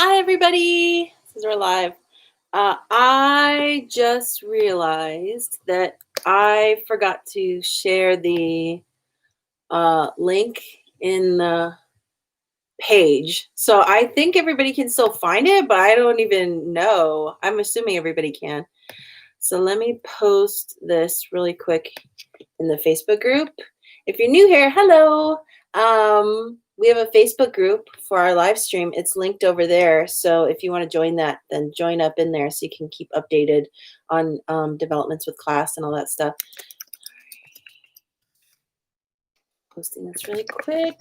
Hi, everybody. Since we're live, I just realized that I forgot to share the link in the page. So I think everybody can still find it, but I don't even know. I'm assuming everybody can. So let me post this really quick in the Facebook group. If you're new here, hello. We have a Facebook group for our live stream. It's linked over there. So if you want to join that, then join up in there so you can keep updated on developments with class and all that stuff. Posting this really quick.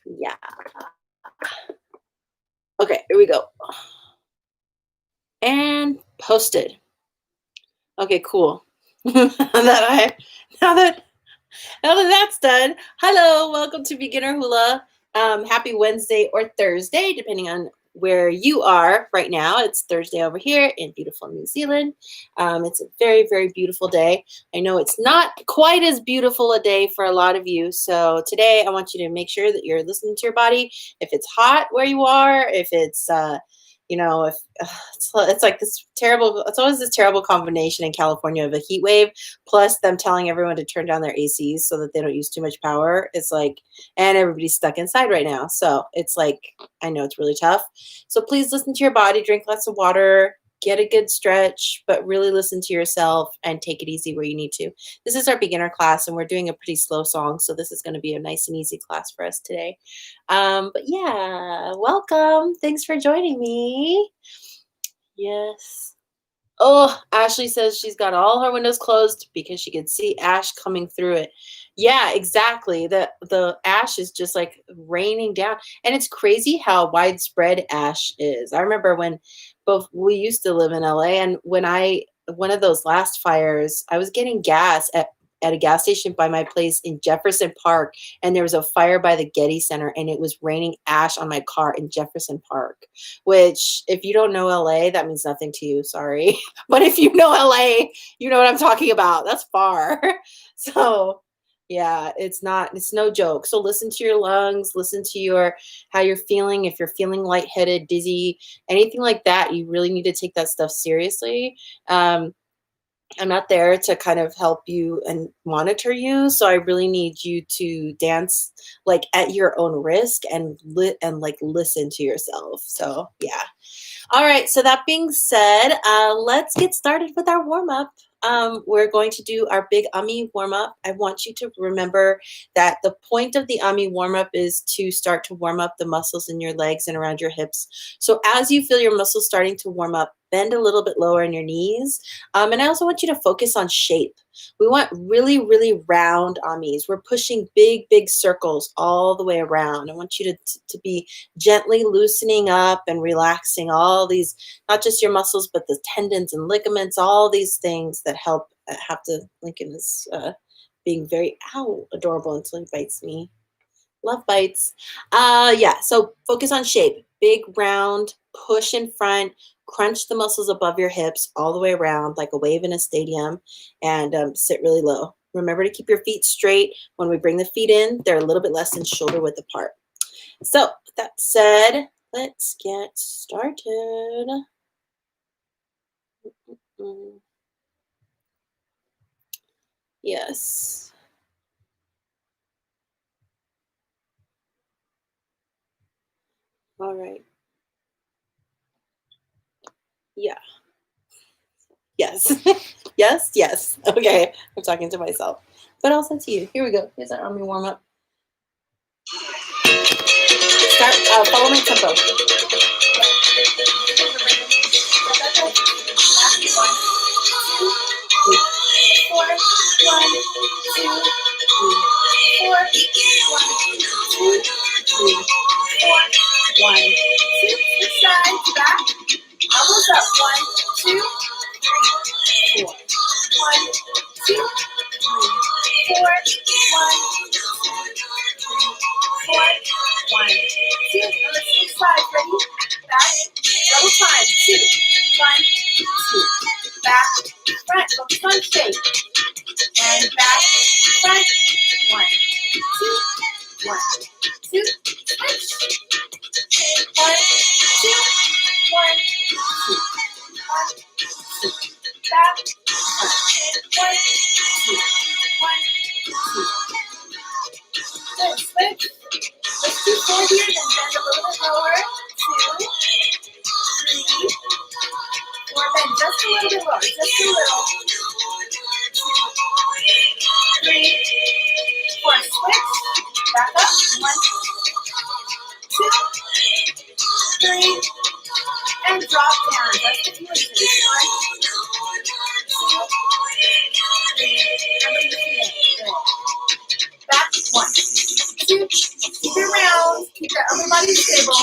Yeah. Okay, here we go. And posted. Okay, cool. now that that's done, hello, welcome to Beginner Hula. Happy Wednesday or Thursday, depending on where you are right now. It's Thursday over here in beautiful New Zealand. It's a very, very beautiful day. I know it's not quite as beautiful a day for a lot of you. So today I want you to make sure that you're listening to your body. If it's hot where you are, if it's if it's like this terrible, it's always this terrible combination in California of a heat wave plus them telling everyone to turn down their ACs so that they don't use too much power. It's like, and everybody's stuck inside right now. So it's like, I know it's really tough. So please listen to your body, drink lots of water, get a good stretch, but really listen to yourself and take it easy where you need to. This is our beginner class and we're doing a pretty slow song. So this is going to be a nice and easy class for us today. But yeah, welcome. Thanks for joining me. Yes. Oh, Ashley says she's got all her windows closed because she could see ash coming through it. Yeah, exactly. The ash is just like raining down. And it's crazy how widespread ash is. I remember when both we used to live in LA and when one of those last fires, I was getting gas at a gas station by my place in Jefferson Park, and there was a fire by the Getty Center, and it was raining ash on my car in Jefferson Park, which if you don't know LA, that means nothing to you, sorry. But if you know LA, you know what I'm talking about. That's far. So yeah, it's no joke. So listen to your lungs, listen to how you're feeling. If you're feeling lightheaded, dizzy, anything like that, you really need to take that stuff seriously. I'm not there to kind of help you and monitor you. So I really need you to dance like at your own risk and like listen to yourself. So yeah. All right. So that being said, let's get started with our warm up. We're going to do our big ʻami warm up. I want you to remember that the point of the ʻami warm up is to start to warm up the muscles in your legs and around your hips. So as you feel your muscles starting to warm up, bend a little bit lower in your knees. And I also want you to focus on shape. We want really, really round ʻamis. We're pushing big, big circles all the way around. I want you to be gently loosening up and relaxing all these, not just your muscles, but the tendons and ligaments, all these things that help. Lincoln is being very, adorable until he bites me. Love bites. Yeah, so focus on shape. Big, round, push in front, crunch the muscles above your hips all the way around like a wave in a stadium, and sit really low. Remember to keep your feet straight. When we bring the feet in, they're a little bit less than shoulder width apart. So with that said, let's get started. Yes. All right. Yeah. Yes. Yes, yes. Okay. I'm talking to myself. But also to you. Here we go. Here's our ʻami warm up. Start, follow my tempo. 4, 1, 2, 3, 4, 1, 2, 3, 4, 1, 2. This side, back. Elbows up. 1, 2, 3, 4. 1, 2, 3, 4. 1, 2, 3, 4. 1, 2. And let's switch sides. Ready? Back. Double time. 2, 1, 2. Back. Front. Focus on shape. And back, front. 1, 2, 1, 2, switch. 1, 2, 1, 2, 1, 2. Back, front. 1, 2, 1, 2. Good, switch. Let's do 4 here, then bend a little bit lower. 2, 3, 4, bend just a little bit lower, just a little. 2, 3, 4, switch. Back up. 1, 2, 3, and drop down. Just a few inches. 1, 2, 3, and bring the feet in. Good. Back. 1, 2. Keep it round. Keep the upper body stable.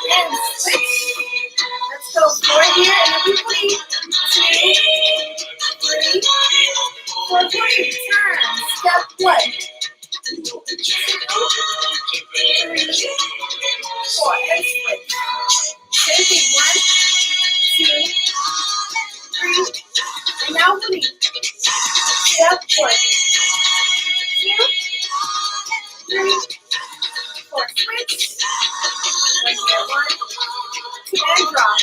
And switch. Let's go 4 here and then we bleed. 2, 3, 4, 3. Turn. Step 1. 2, 3, 4. And switch. Same thing. 1, 2, 3. And now bleed. Step 1. 2, 3, 4. Switch. 1 here. 1, 2, and drop.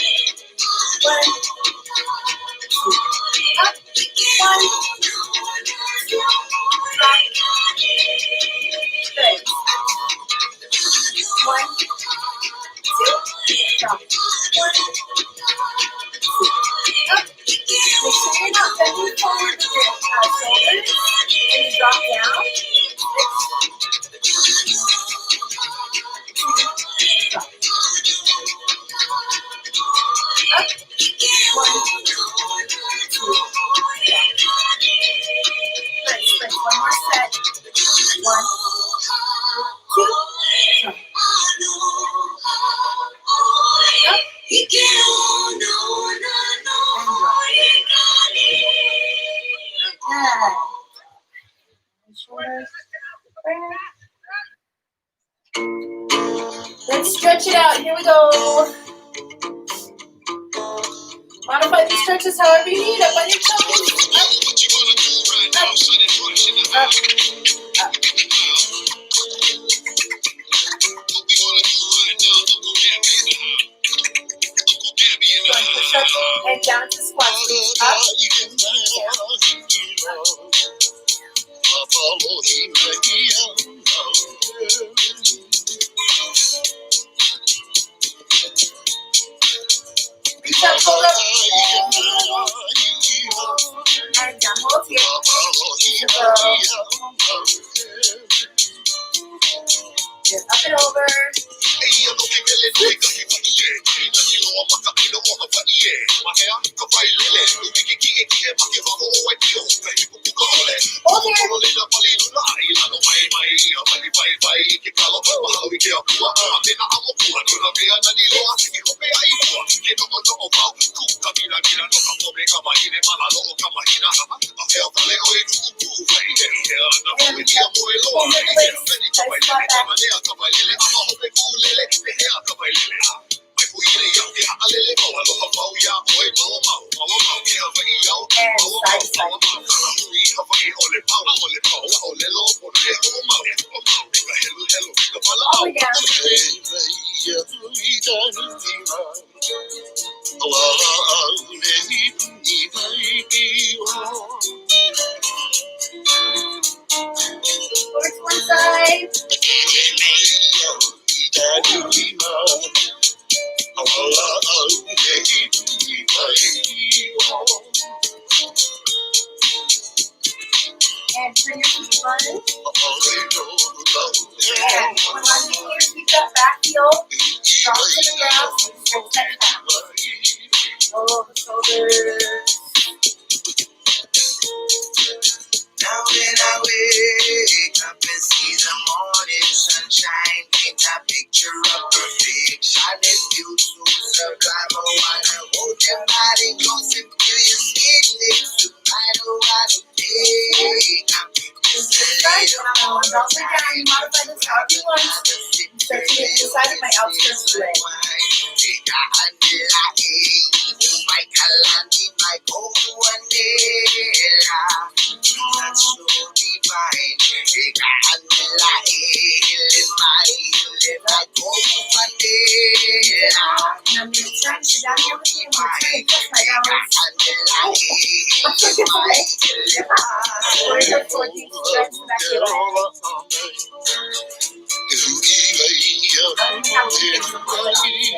1, 2. Up. 1, 2. Drop. Good. 1, 2. Drop. 1, 2. Up. Make sure you're not bending forward with your shoulders. And you drop down. Drop. Up. 1, 2. Good. Switch. 1 more set. 1, 2. Drop. Up. And drop. Shoulders. Let's stretch it out. Here we go. Modify these stretches however you need. Up on your toes. Up. Up. Up. Going push up and down to squat. Up. Reach up, hold up. And down, hold here. Just up and over. Hold here. Over to one side. And turn your feet one. And one leg here, keep that back heel strong to the ground. Stretch that back. Roll the shoulders. Now when I wake up and see the morning sun sunshine paint a picture of perfection. If you too sublime, I wanna hold your body close and feel your skin next to mine. I wanna take a Also, can you modify this how you want? So to get inside of my outskirts leg. I'm going to try to sit down here with you and we'll try to adjust my balance. I'm so good for it. We're going to work these stretch back here. I don't have to get some really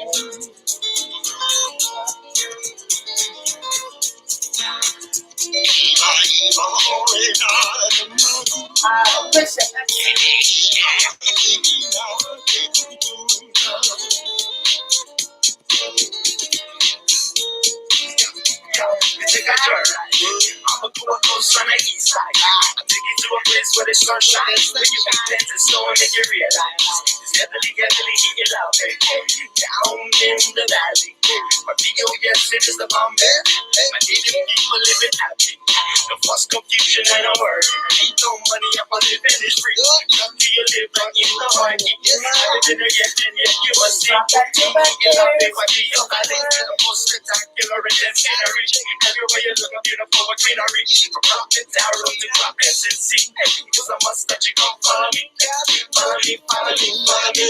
on push it. I'm a cool coast on the east side. I take you to a place where the sun shines. Where you can dance and slow and make you realize it's heavily heat it out there. Down in the valley. My video, yes, it is the bomb there. My native people living happy. No fuss, confusion, and no worry. Need no money, I'm living is free. Young do you live like you know I keep living again, and yet you must see. You love me, what do you got it? The most spectacular and scenery. Everywhere you look, beautiful with greenery. From mountain tower to droplets and sea. Because I must that you come follow me. Follow me, follow me, follow me.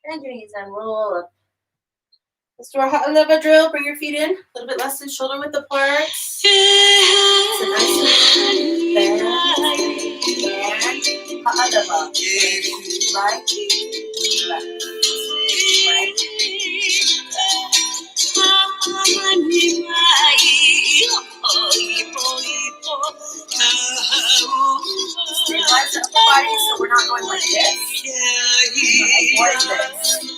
And you're gonna use that roll up. Let's do our ʻaina drill. Bring your feet in. A little bit less than shoulder width apart. So nice and bend. And ʻaina. Right, left, right. Stabilize the body so we're not going like this. Like this.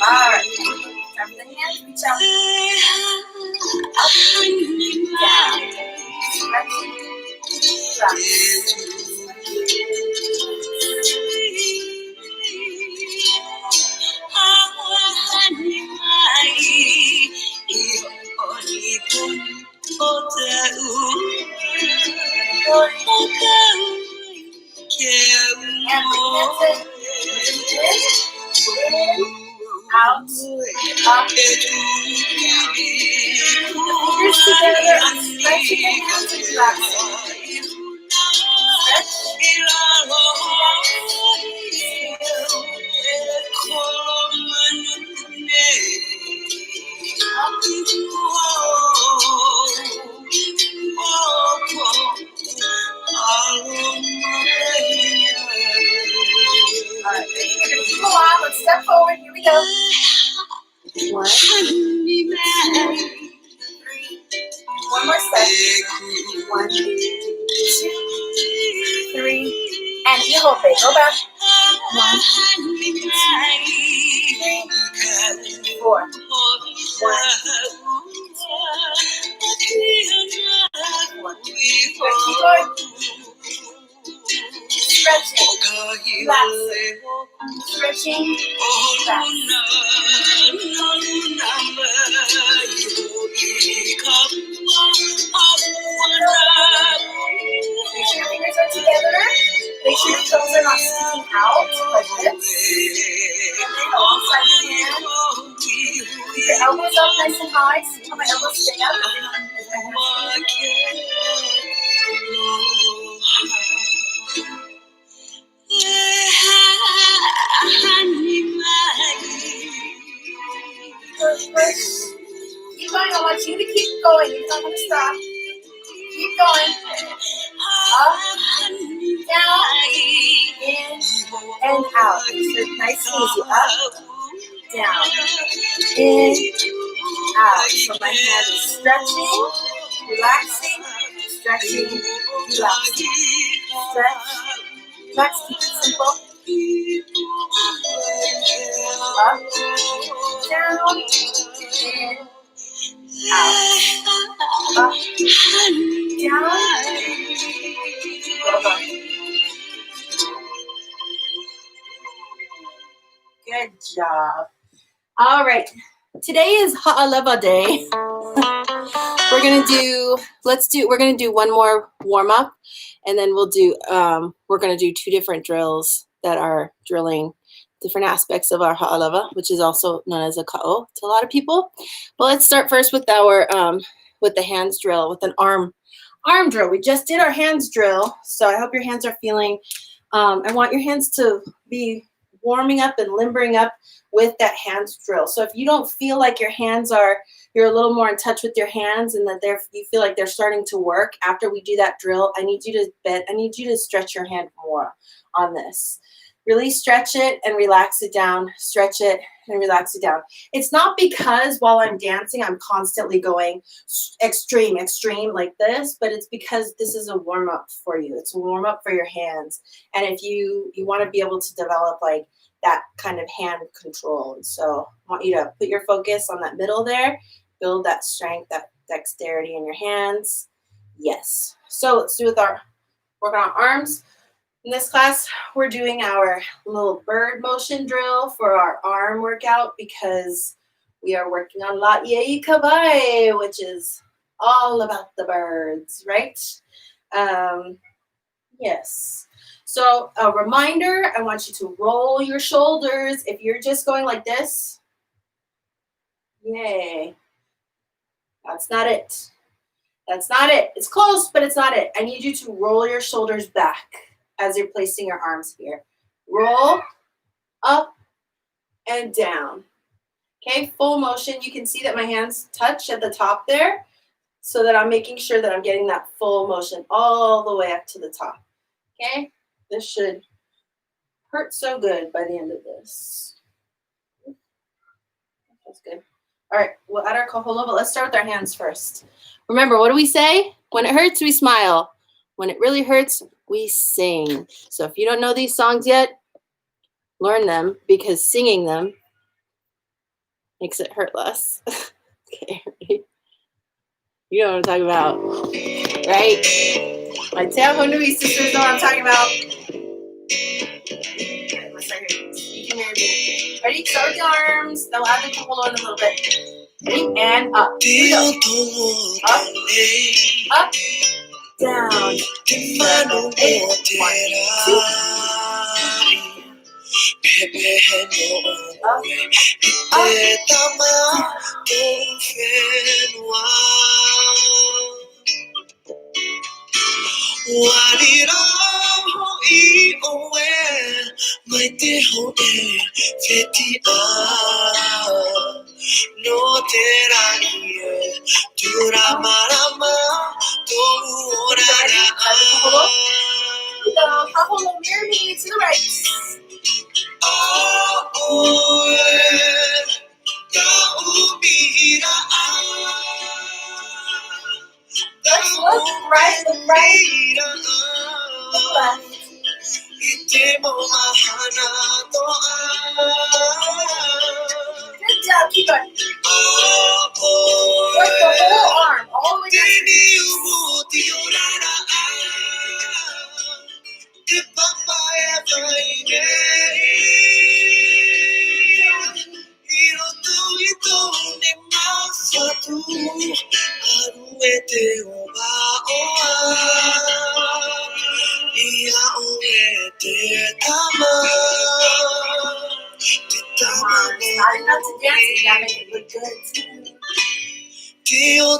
Alright. From the hands, reach out. Up. Down. Stretch. Drop. Out, up, down. The fingers together, stretching the hands and relaxing. Stretch. Alright, let's step forward. Here we go. 1, 2, 3. One more step. 1, 2, 3. And heel big. Go back. 1, 2, 3, 4. 1, 2, Stretching. Relaxing. Stretching. Make sure your fingers are together. Make sure your toes are not sticking out like this. Alongside your hand. Keep your elbows up nice and high. See how my elbows stay up? Keep going. I want you to keep going. You're not going to stop. Keep going. Up, down, in, and out. So nice and easy. Up, down, in, out. So my hand is stretching, relaxing, stretching, relaxing. Stretch, relax, keep it simple. Up, down, in, out. Up, down, over. Good job. All right. Today is ʻaʻaleva day. We're gonna do one more warm up, and then we're gonna do 2 different drills that are drilling different aspects of our ʻaʻaleva, which is also known as a ka'o to a lot of people. But let's start first with our with the hands drill, with an arm drill. We just did our hands drill, so I hope your hands are feeling. I want your hands to be warming up and limbering up with that hands drill. So if you don't feel like you're a little more in touch with your hands and that you feel like they're starting to work after we do that drill, I need you to stretch your hand more on this. Really stretch it and relax it down. Stretch it and relax it down. It's not because while I'm dancing, I'm constantly going extreme like this, but it's because this is a warm up for you. It's a warm up for your hands. And if you want to be able to develop like that kind of hand control. And so I want you to put your focus on that middle there, build that strength, that dexterity in your hands. Yes. So let's do work on our arms. In this class, we're doing our little bird motion drill for our arm workout because we are working on la'iei kawai, which is all about the birds, right? Yes. So a reminder, I want you to roll your shoulders. If you're just going like this, yay. That's not it. That's not it. It's close, but it's not it. I need you to roll your shoulders back as you're placing your arms here. Roll, up, and down. Okay, full motion. You can see that my hands touch at the top there so that I'm making sure that I'm getting that full motion all the way up to the top. Okay, this should hurt so good by the end of this. That's good. All right, we'll add our kaholo, but let's start with our hands first. Remember, what do we say? When it hurts, we smile. When it really hurts, we sing. So if you don't know these songs yet, learn them because singing them makes it hurt less. Okay, ready? You know what I'm talking about, right? My Tahoe Nui sisters know what I'm talking about. Okay, let's start here. You can hear me. Ready? Start with the arms. Then we'll add the kaholo in a little bit. Ready? And up. Here we go. Up. Up. Down. 7, 8. 1, 2, 3. Up. Up. Kaholo, mirror me to the right. Let's look right, look right, look left. Good job, keep going. Work the whole arm, all the way down to the knees. Starting not to dance, you gotta make it look good too. Keep going,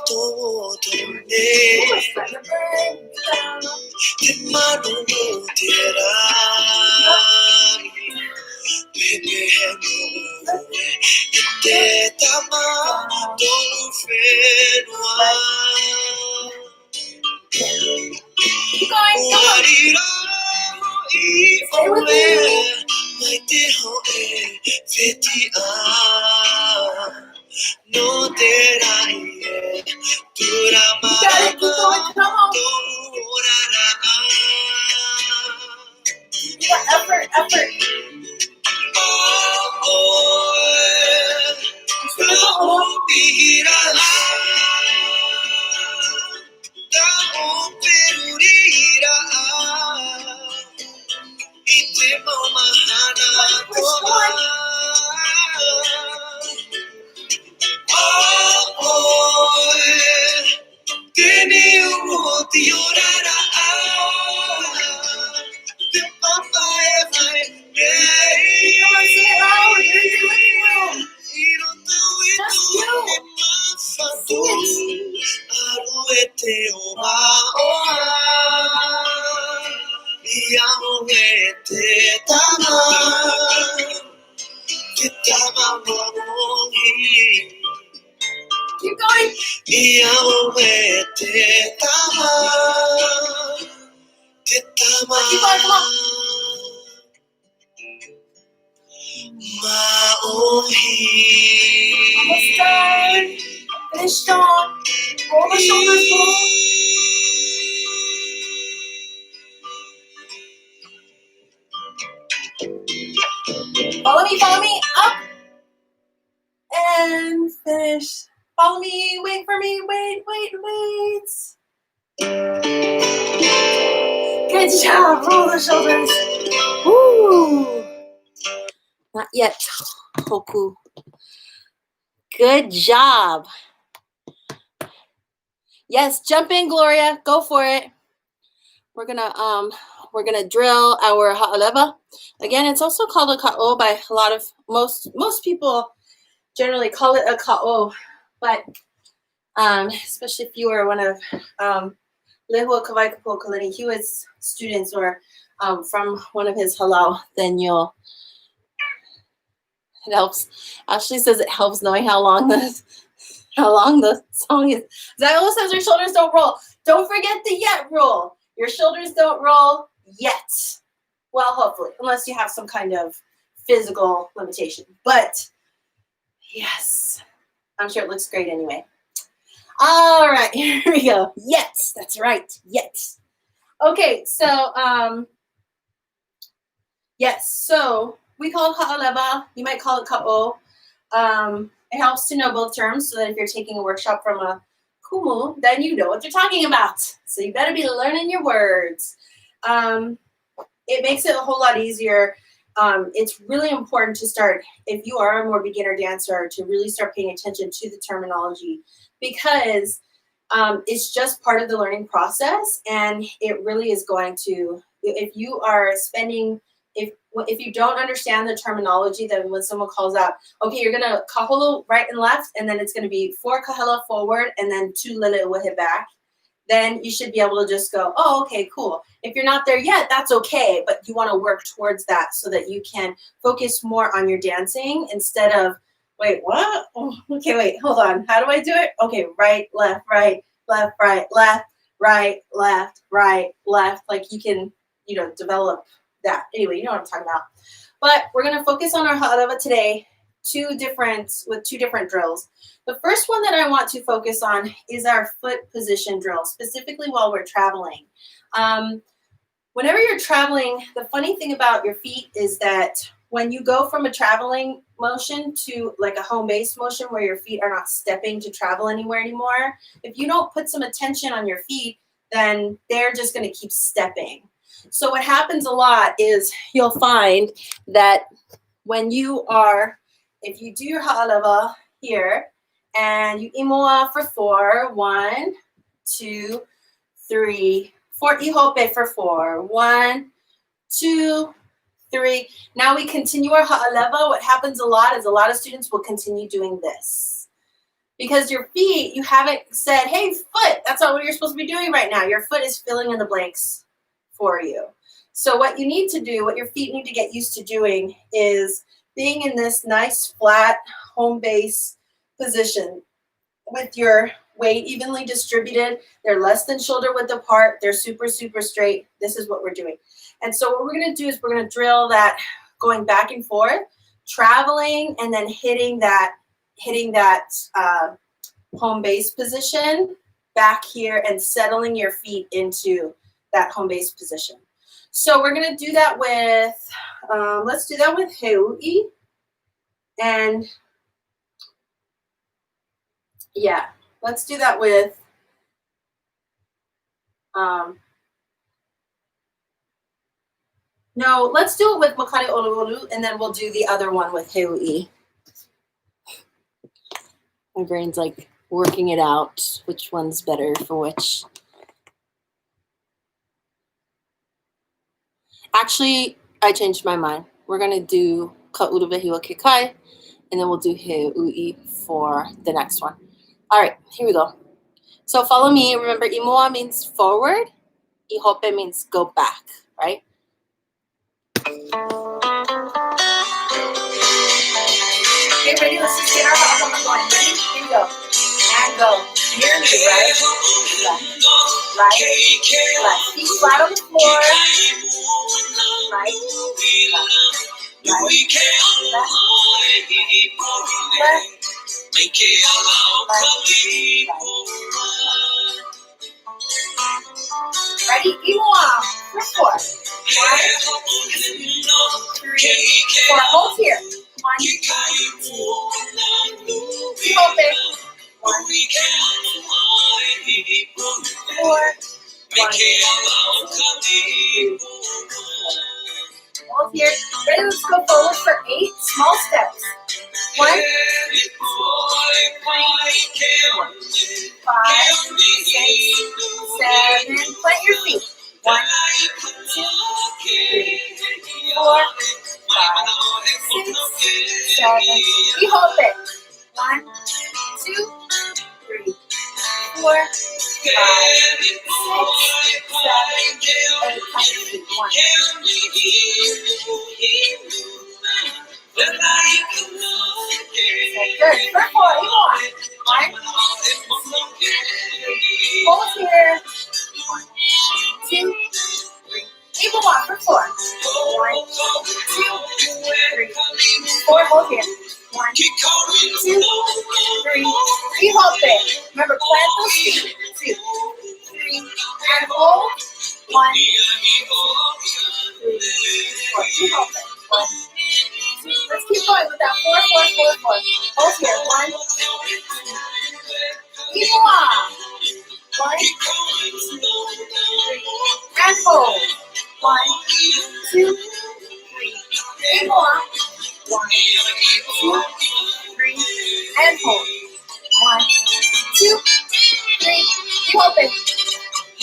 come on. Stay with me. You got it, keep going, come on. You got effort. Keep going. Keep going, come on. Almost done. Finish strong. Roll the shoulders, roll. Follow me, up. And finish. Follow me, wait for me, wait. Good job, roll the shoulders. Woo. Not yet, Hoku. Good job. Yes, jump in, Gloria, go for it. We're gonna drill our ha'aleva. Again, it's also called a ka'o by a lot of most people generally call it a ka'o, but especially if you are one of Lehua Kawaikapo Kalani Hewitt's students or from one of his halau, then it helps. Ashley says it helps knowing how long the song is. Zyla says your shoulders don't roll. Don't forget the yet rule. Your shoulders don't roll yet. Well, hopefully, unless you have some kind of physical limitation. But yes, I'm sure it looks great anyway. All right, here we go. Yet, that's right, yet. Okay, so yes, so we call it ha'aleva. You might call it ka'o. It helps to know both terms so that if you're taking a workshop from a kumu, then you know what you're talking about. So you better be learning your words. It makes it a whole lot easier. It's really important to start, if you are a more beginner dancer, to really start paying attention to the terminology because it's just part of the learning process, and it really is going to, if you are spending, if you don't understand the terminology, then when someone calls out, okay, you're gonna kaholo right and left, and then it's gonna be 4 kahela forward and then 2 lele wahe back, then you should be able to just go, oh, okay, cool. If you're not there yet, that's okay, but you want to work towards that so that you can focus more on your dancing instead of, wait, what? Oh, okay, wait, hold on. How do I do it? Okay, right, left, right, left, right, left, right, left, right, left. Like you can, develop that. Anyway, you know what I'm talking about. But we're going to focus on our ha'aleva today, with two different drills. The first one that I want to focus on is our foot position drill, specifically while we're traveling. Whenever you're traveling, the funny thing about your feet is that when you go from a traveling motion to like a home-based motion where your feet are not stepping to travel anywhere anymore, if you don't put some attention on your feet, then they're just going to keep stepping. So what happens a lot is you'll find that when you are, if you do your ha'aleva here and you imoa for 4, 1, 2, 3, 4 ihope for 4, 1, 2, 3. Now we continue our ha'aleva. What happens a lot is a lot of students will continue doing this. Because your feet, you haven't said, hey, foot, that's not what you're supposed to be doing right now. Your foot is filling in the blanks for you. So what you need to do, what your feet need to get used to doing is being in this nice, flat, home base position with your weight evenly distributed. They're less than shoulder width apart. They're super, super straight. This is what we're doing. And so what we're going to do is we're going to drill that going back and forth, traveling, and then hitting that home base position back here and settling your feet into that home base position. So we're going to do that with, let's do that with Heui. And yeah, let's do that with, no, let's do it with Makani Olu, and then we'll do the other one with Heui. My brain's like working it out, which one's better for which. Actually, I changed my mind. We're going to do Ka'uruwehiwa Kekai, and then we'll do Heui for the next one. All right, here we go. So follow me. Remember, Imoa means forward. Ihope means go back, right? Okay, ready? Let's just get our hop going. Ready? Here we go. And go. Near me, right? Left. Right. Left. Feet flat on the floor. Right. Left. Right. Left. Ready? Imoa. For 4. 1, 2, 3, 4. Hold here. 1, 2, 3. Keep open. 1, 2, 3, 4. 1, 2, 3. Hold here. Ready? Let's go forward for 8 small steps. 1, 2, 3, 4, 5, 6, 7. Plant your feet. 1, 2, 3, 4, 5, 6, 7. We hold it. 1, 2, 3, 4, 5, 6, 7, 8. Touch your feet. 1, 2, 3. Good. For 4. More. 1, 2, 3. Hold here. 1, 2, 3. Even more for 4. 1, 2, 3. 4. Hold here. 1, 2, 3. We hold it. Remember, plant those feet. 2, 3. And hold. 1, 2, 3, 4. We hold it. 1, 2. Let's keep going with that. 4, 4, 4, 4. Hold here. 1, 2. Even more. 1, 2, 3. And hold. 1, 2, 3. Three more. 1, 2, 3. And hold. 1, 2, 3. Keep open.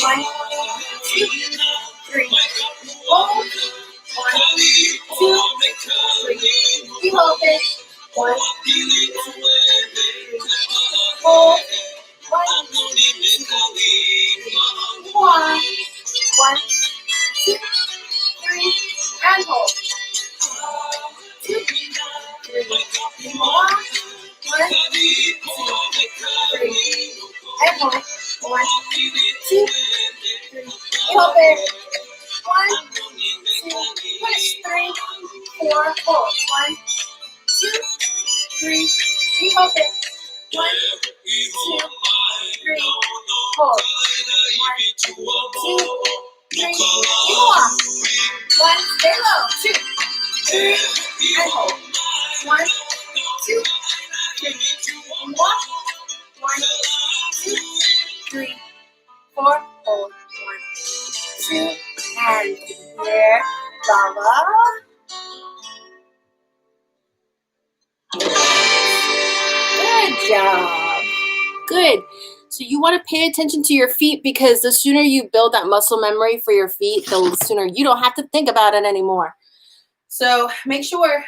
1, 2, 3. Hold. 1, 2, 3. Keep open. 1, 2, 3. Hold. 1, 2, 3. 1, 2, 3. And hold. 2, 3. More. 1, 2, 3. And hold. 1, 2, 3. Hold it. 1, 2, push. 3, 4, hold. 1, 2, 3. We hold it. 1, 2, 3. Hold. 1, 2, 3. You walk. 1, stay low. 2, 3. And hold. 1, 2, 3. And walk. 1, 2, 3, 4. Hold. 1, 2. And there. Lava. Good job. Good. So you want to pay attention to your feet, because the sooner you build that muscle memory for your feet, the sooner you don't have to think about it anymore. So make sure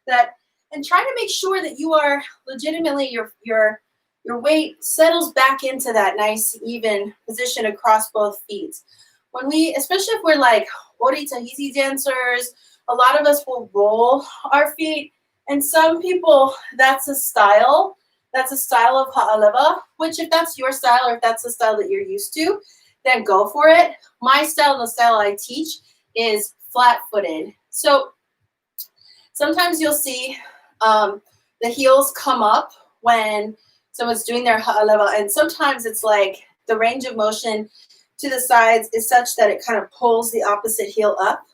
that, and try to make sure that you are legitimately, your weight settles back into that nice even position across both feet. When we, especially if we're like ʻori Tahiti dancers, a lot of us will roll our feet, and some people, that's a style. That's a style of ha'aleva, which if that's your style, or if that's the style that you're used to, then go for it. My style and the style I teach is flat-footed. So sometimes you'll see the heels come up when someone's doing their ha'aleva, and sometimes it's like the range of motion to the sides is such that it kind of pulls the opposite heel up.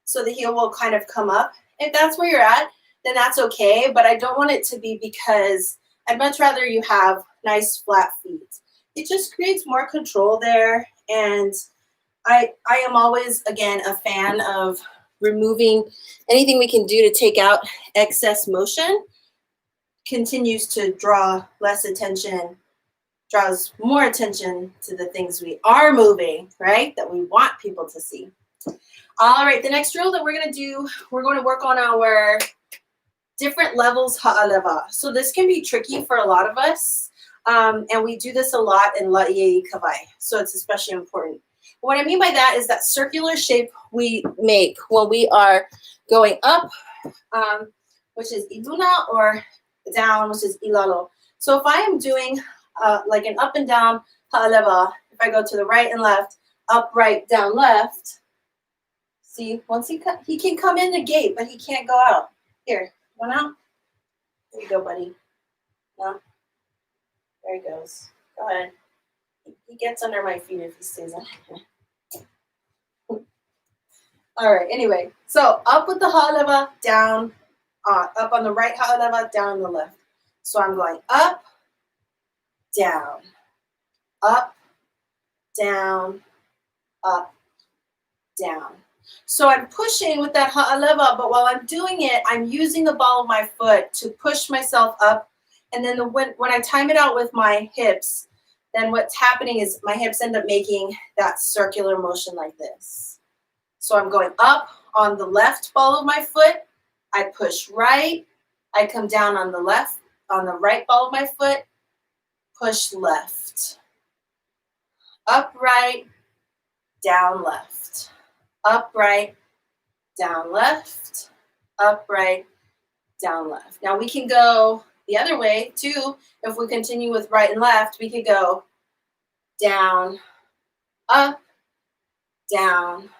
So the heel will kind of come up. If that's where you're at, then that's okay, but I don't want it to be, because I'd much rather you have nice flat feet. It just creates more control there, and I am always, again, a fan of removing anything we can do to take out excess motion. Continues to draw less attention, draws more attention to the things we are moving, right? That we want people to see. All right, the next drill that we're going to do, we're going to work on our different levels ha'aleva. So this can be tricky for a lot of us, and we do this a lot in la'iei kawai, so it's especially important. What I mean by that is that circular shape we make when we are going up, which is iduna, or down, which is ilalo. So if I am doing like an up and down ha'aleva, if I go to the right and left, up, right, down, left, see, once he can come in the gate, but he can't go out. Here, one out. There you go, buddy. No. There he goes. Go ahead. He gets under my feet if he stays on. All right, anyway. So up with the ha'aleva, down, up on the right ha'aleva, down on the left. So I'm going up, down, up, down, up, down. So I'm pushing with that ha'aleva, but while I'm doing it, I'm using the ball of my foot to push myself up. And then when I time it out with my hips, then what's happening is my hips end up making that circular motion like this. So I'm going up on the left ball of my foot. I push right. I come down on the left, on the right ball of my foot. Push left. Up, right, down, left. Up, right, down, left. Up, right, down, left. Now we can go the other way too. If we continue with right and left, we could go down, up, down,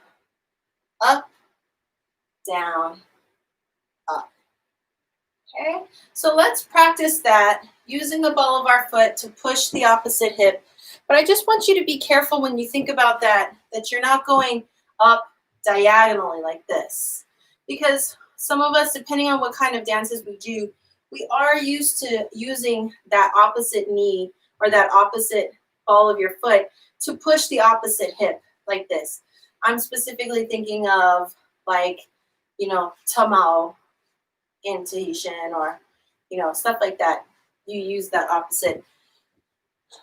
up, down, up. Okay, so let's practice that using the ball of our foot to push the opposite hip. But I just want you to be careful when you think about that you're not going up diagonally like this. Because some of us, depending on what kind of dances we do, we are used to using that opposite knee or that opposite ball of your foot to push the opposite hip like this. I'm specifically thinking of, like, you know, tamau in Tahitian, or, you know, stuff like that. You use that opposite.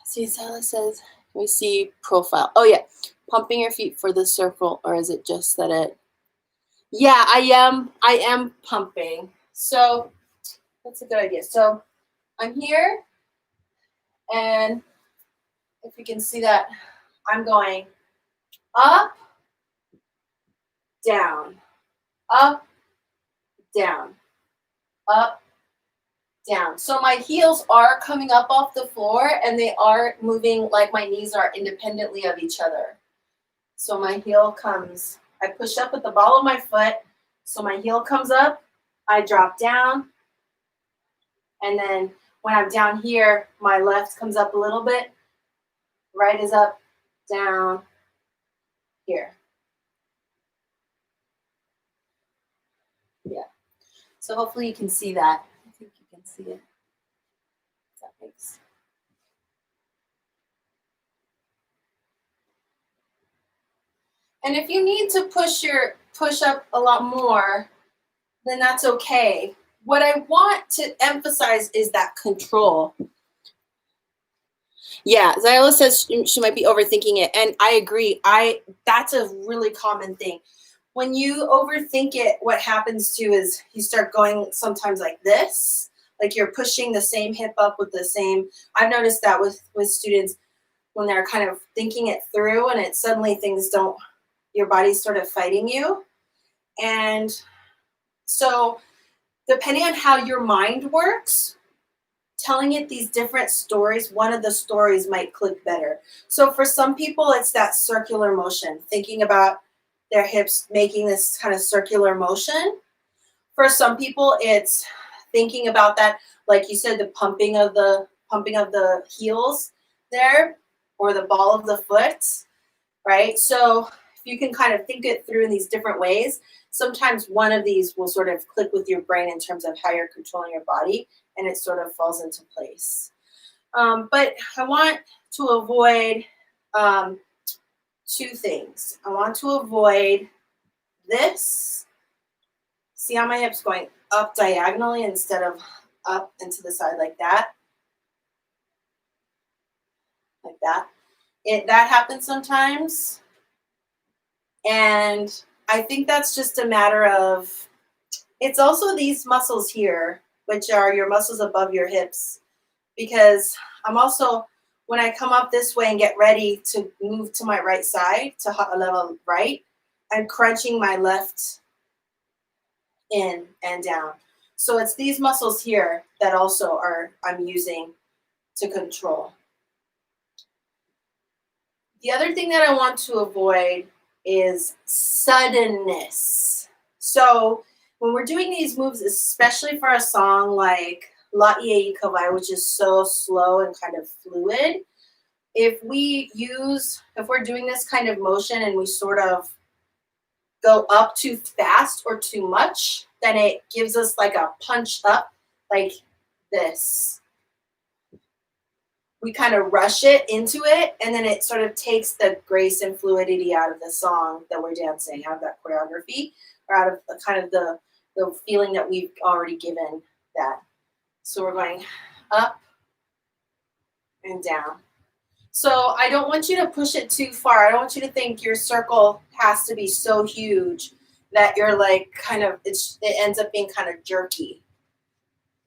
See, Sala says, we see profile. Oh yeah, pumping your feet for the circle, or is it just that it? Yeah, I am pumping. So that's a good idea. So I'm here, and if you can see that, I'm going up, down, up, down, up, down. So my heels are coming up off the floor, and they are moving like my knees are independently of each other. So my heel comes, I push up with the ball of my foot. So my heel comes up, I drop down. And then when I'm down here, my left comes up a little bit. Right is up, down, here. Yeah. So hopefully you can see that. I think you can see it. That makes. And if you need to push up a lot more, then that's okay. What I want to emphasize is that control. Yeah, Zyla says she might be overthinking it, and I agree. That's a really common thing. When you overthink it, what happens too is you start going sometimes like this, like you're pushing the same hip up with the same. I've noticed that with students when they're kind of thinking it through, and it suddenly things don't. Your body's sort of fighting you, and so depending on how your mind works, telling it these different stories, one of the stories might click better. So for some people, it's that circular motion, thinking about their hips making this kind of circular motion. For some people, it's thinking about that, like you said, the pumping of the heels there, or the ball of the foot, right? So if you can kind of think it through in these different ways, sometimes one of these will sort of click with your brain in terms of how you're controlling your body, and it sort of falls into place. But I want to avoid two things. I want to avoid this. See how my hips going up diagonally instead of up and to the side like that? Like that. That happens sometimes. And I think that's just a matter of, it's also these muscles here, which are your muscles above your hips, because I'm also, when I come up this way and get ready to move to my right side, to a level right, I'm crunching my left in and down. So it's these muscles here that also I'm using to control. The other thing that I want to avoid is suddenness. So when we're doing these moves, especially for a song like La'iei Kawai, which is so slow and kind of fluid, if we're doing this kind of motion and we sort of go up too fast or too much, then it gives us like a punch up like this. We kind of rush it into it, and then it sort of takes the grace and fluidity out of the song that we're dancing, out of that choreography, or out of the kind of the feeling that we've already given that. So we're going up and down. So I don't want you to push it too far. I don't want you to think your circle has to be so huge that you're like kind of, it ends up being kind of jerky.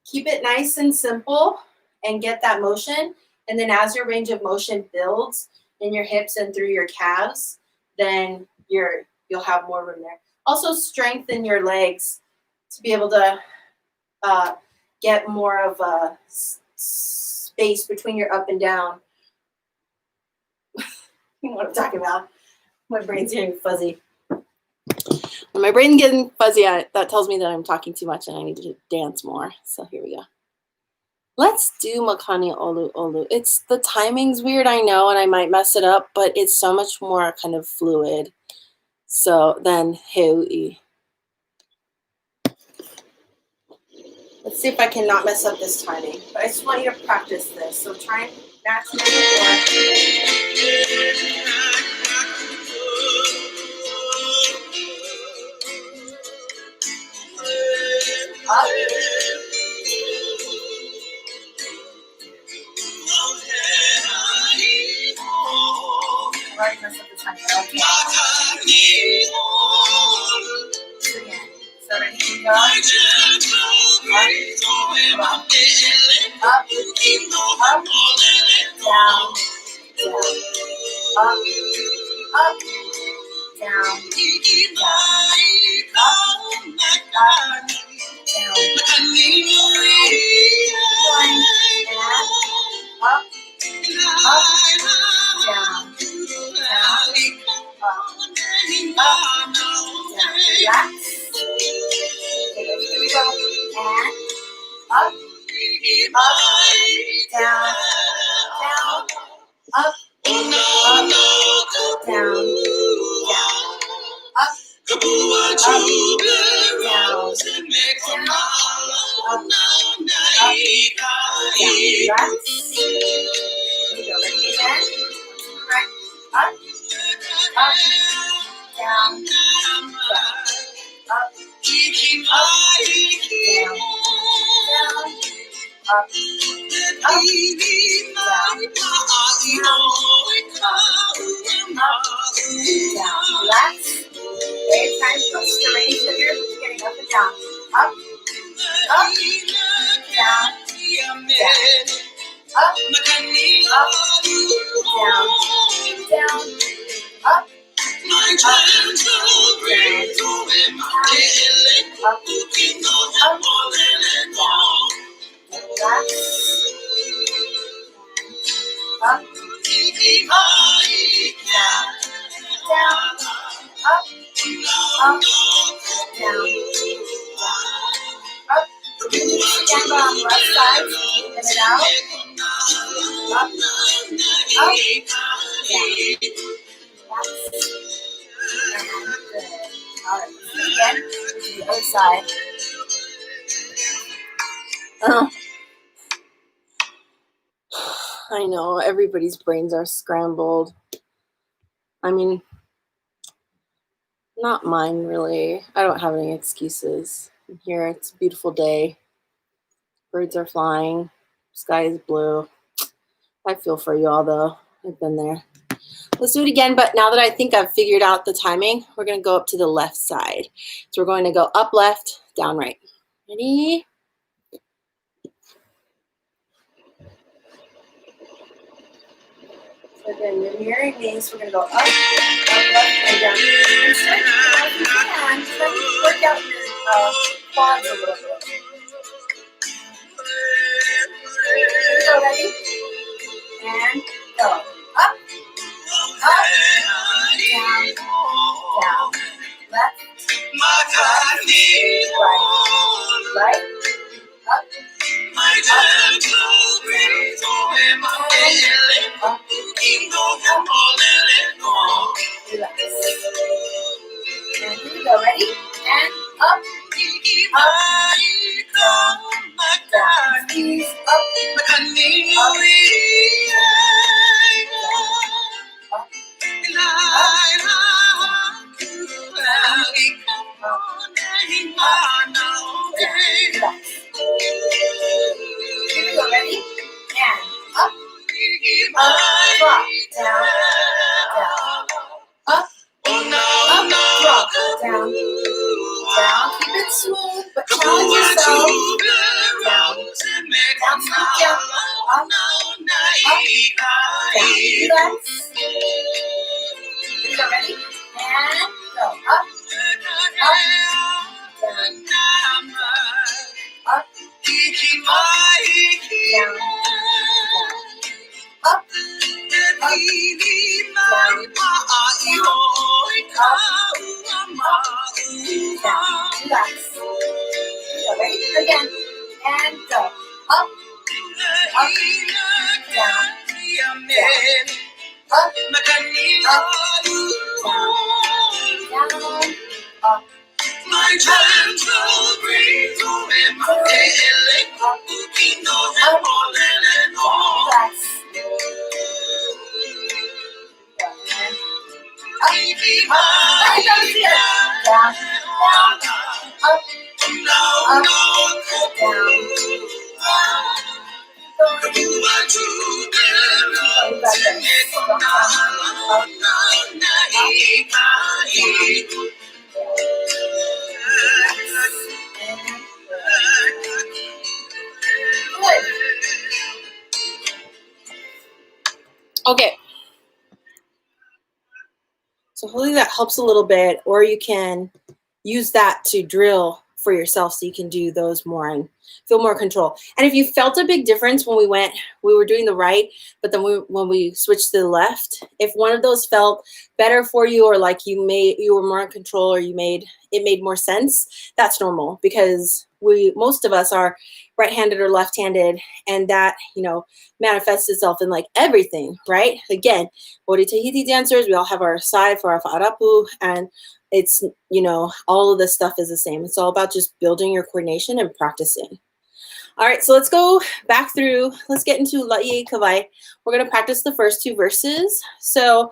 Keep it nice and simple and get that motion. And then as your range of motion builds in your hips and through your calves, then you'll have more room there. Also strengthen your legs to be able to get more of a space between your up and down. You know what I'm talking about. My brain's getting fuzzy. When my brain's getting fuzzy, that tells me that I'm talking too much and I need to dance more. So here we go. Let's do Makani Olu Olu. The timing's weird, I know, and I might mess it up, but it's so much more kind of fluid. So then Heui. Let's see if I can not mess up this timing. But I just want you to practice this. So try and match up. Right, mess up the timing. Okay. So ready to go? Up, down, up, down, up, up, down, relax. Okay, time to go straight to your getting up and down. Up, up, down, down. Up, up, down, down, up, up, down, up, up, down. Relax. Up, up, down, down, up, up, down, up. Stand on left side, in and out. Up, up, down. Relax. And good. All right, again, to the other side. I know everybody's brains are scrambled. I mean, not mine really. I don't have any excuses. I'm here, it's a beautiful day. Birds are flying. Sky is blue. I feel for you all though. I've been there. Let's do it again, but now that I think I've figured out the timing, we're gonna go up to the left side. So we're going to go up left, down right. Ready? So again, you're mirroring me, so we're gonna go up, left, and down. And stretch if you can. Try to work out your quads a little bit. So ready? And go. Up, up, down, down. Left, right, right, up, up, relax. And here we go, ready? And up, down, squeeze, up, ready? And up, drop, down, down, up, drop, down, down. Keep it smooth, but challenge yourself. Down, down, scoop down, up, down. Relax. Here we go, ready? And go. Up, down, up, down, up, down. Relax. Ready? Again. And go. Up, down, down. Up, down, up. My gentle breeze over my head, up, relax. Down, up, okay. So hopefully that helps a little bit, or you can use that to drill for yourself so you can do those more and feel more control. And if you felt a big difference when we were doing the right, but then when we switched to the left, if one of those felt better for you, or like you were more in control, or it made more sense, that's normal, because most of us are right-handed or left-handed, and that, manifests itself in like everything, right? Again, ʻori Tahiti dancers, we all have our side for our whaarapu, and it's, all of this stuff is the same. It's all about just building your coordination and practicing. All right, so let's go back through. Let's get into La'iei Kawai. We're going to practice the first two verses. So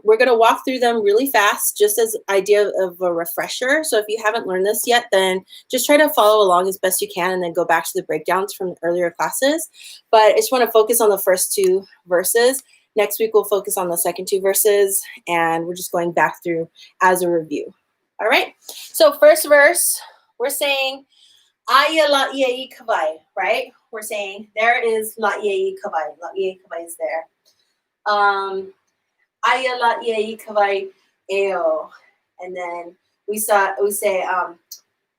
we're going to walk through them really fast, just as idea of a refresher. So if you haven't learned this yet, then just try to follow along as best you can and then go back to the breakdowns from earlier classes. But I just want to focus on the first two verses. Next week, we'll focus on the second two verses, and we're just going back through as a review. All right, so first verse, we're saying, Aya la'iei kawai, right? We're saying there is la'iei kawai. La'iei kawai is there. Aya la'iei kawai eo. And then we say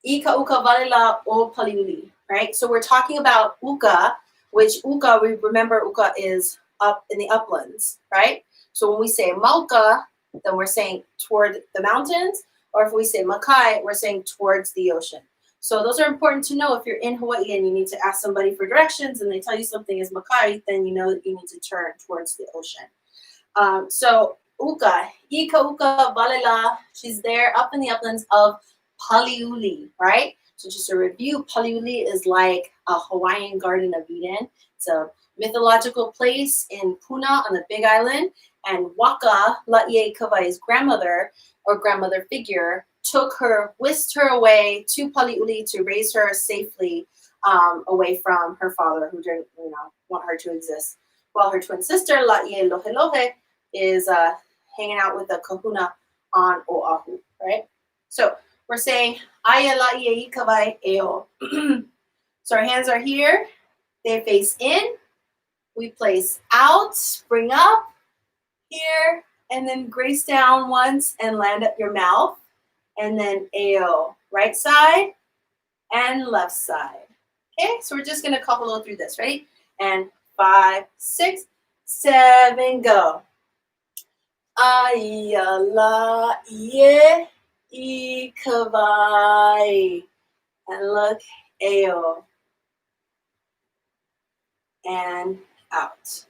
ika uka valela o paliuli, right? So we're talking about uka, which uka, we remember uka is up in the uplands, right? So when we say mauka, then we're saying toward the mountains, or if we say makai, we're saying towards the ocean. So those are important to know if you're in Hawaii and you need to ask somebody for directions and they tell you something is makai, then you know that you need to turn towards the ocean. So uka, ika uka valela, she's there up in the uplands of Paliuli, right? So just a review, Paliuli is like a Hawaiian Garden of Eden. It's a mythological place in Puna on the Big Island. And Waka, La'iei Kawai's grandmother or grandmother figure, whisked her away to Paliuli to raise her safely away from her father, who didn't, want her to exist. While her twin sister, La'iei Lohelohe, is hanging out with the kahuna on Oahu, right? So we're saying, Aya la'iei kawai eo. So our hands are here. They face in. We place out, bring up, here, and then grace down once and land at your mouth. And then eo, right side and left side. Okay, so we're just going to kaholo through this, ready? And 5, 6, 7, go. Aya la'iei kawai. And look, eo. And out.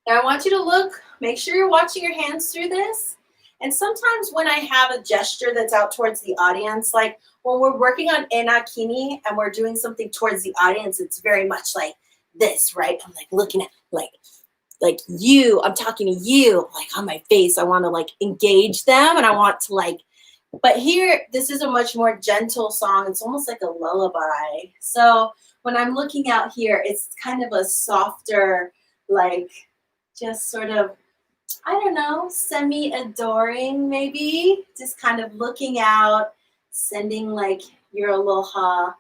Now I want you to look, make sure you're watching your hands through this. And sometimes when I have a gesture that's out towards the audience, like when we're working on ʻaina kini and we're doing something towards the audience, it's very much like this, right? I'm like looking at like you, I'm talking to you, like on my face. I want to like engage them and I want to like, but here, this is a much more gentle song. It's almost like a lullaby. So when I'm looking out here, it's kind of a softer, like just sort of, I don't know, semi-adoring maybe, just kind of looking out, sending like your aloha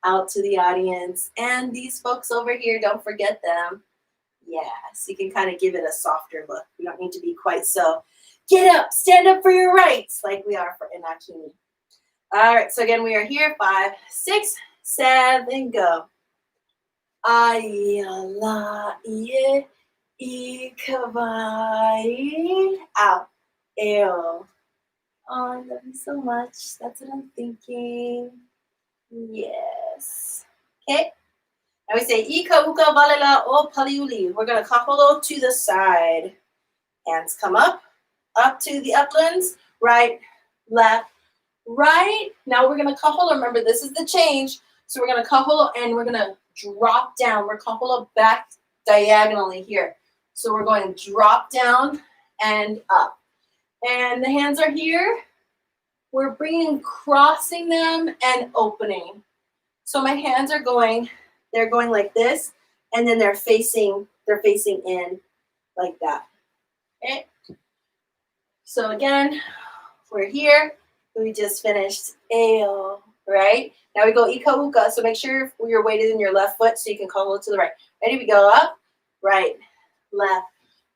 out to the audience. And these folks over here, don't forget them. Yes, you can kind of give it a softer look. You don't need to be quite so, get up, stand up for your rights, like we are for ʻaina kini. All right, so again, we are here, 5, 6, 7, go. Aya la'iei kawai. Out. Eo. Oh, I love you so much. That's what I'm thinking. Yes. Okay. Now we say ika uka valela o paliuli. We're going to kaholo to the side. Hands come up to the uplands. Right, left, right. Now we're going to kaholo. Remember, this is the change. So we're going to kaholo and we're going to drop down. We're kaholo back diagonally here. So we're going to drop down and up. And the hands are here. We're crossing them and opening. So my hands are they're going like this, and then they're facing in like that. Okay. So again, we're here. We just finished eo, right? Now we go ika uka. So make sure you're weighted in your left foot so you can kaholo to the right. Ready? We go up, right, left,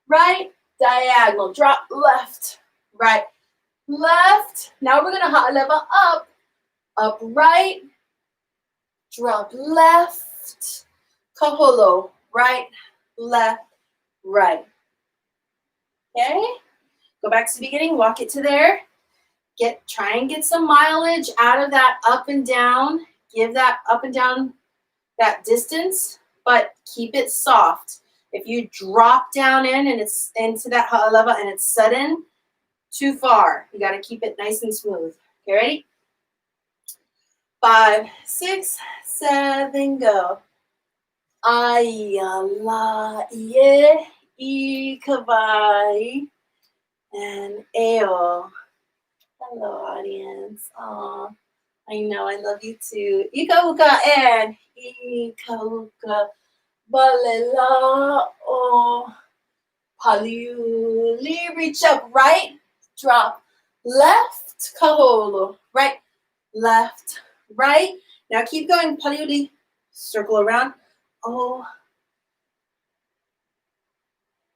right, diagonal, drop, left, right, left. Now we're gonna ha'aleva up, right, drop, left, kaholo, right, left, right. Okay, go back to the beginning, walk it to there. Try and get some mileage out of that up and down. Give that up and down that distance, but keep it soft. If you drop down in and it's into that ha'aleva and it's sudden, too far. You got to keep it nice and smooth. Okay, ready? 5, 6, 7, go. Ayala ye I kawai and eo. Hello, audience. Aw, I know I love you too. Ika uka and ika uka balela o paliuli. Reach up, right, drop, left, kaholo, right, left, right. Now keep going, paliuli. Circle around. Oh,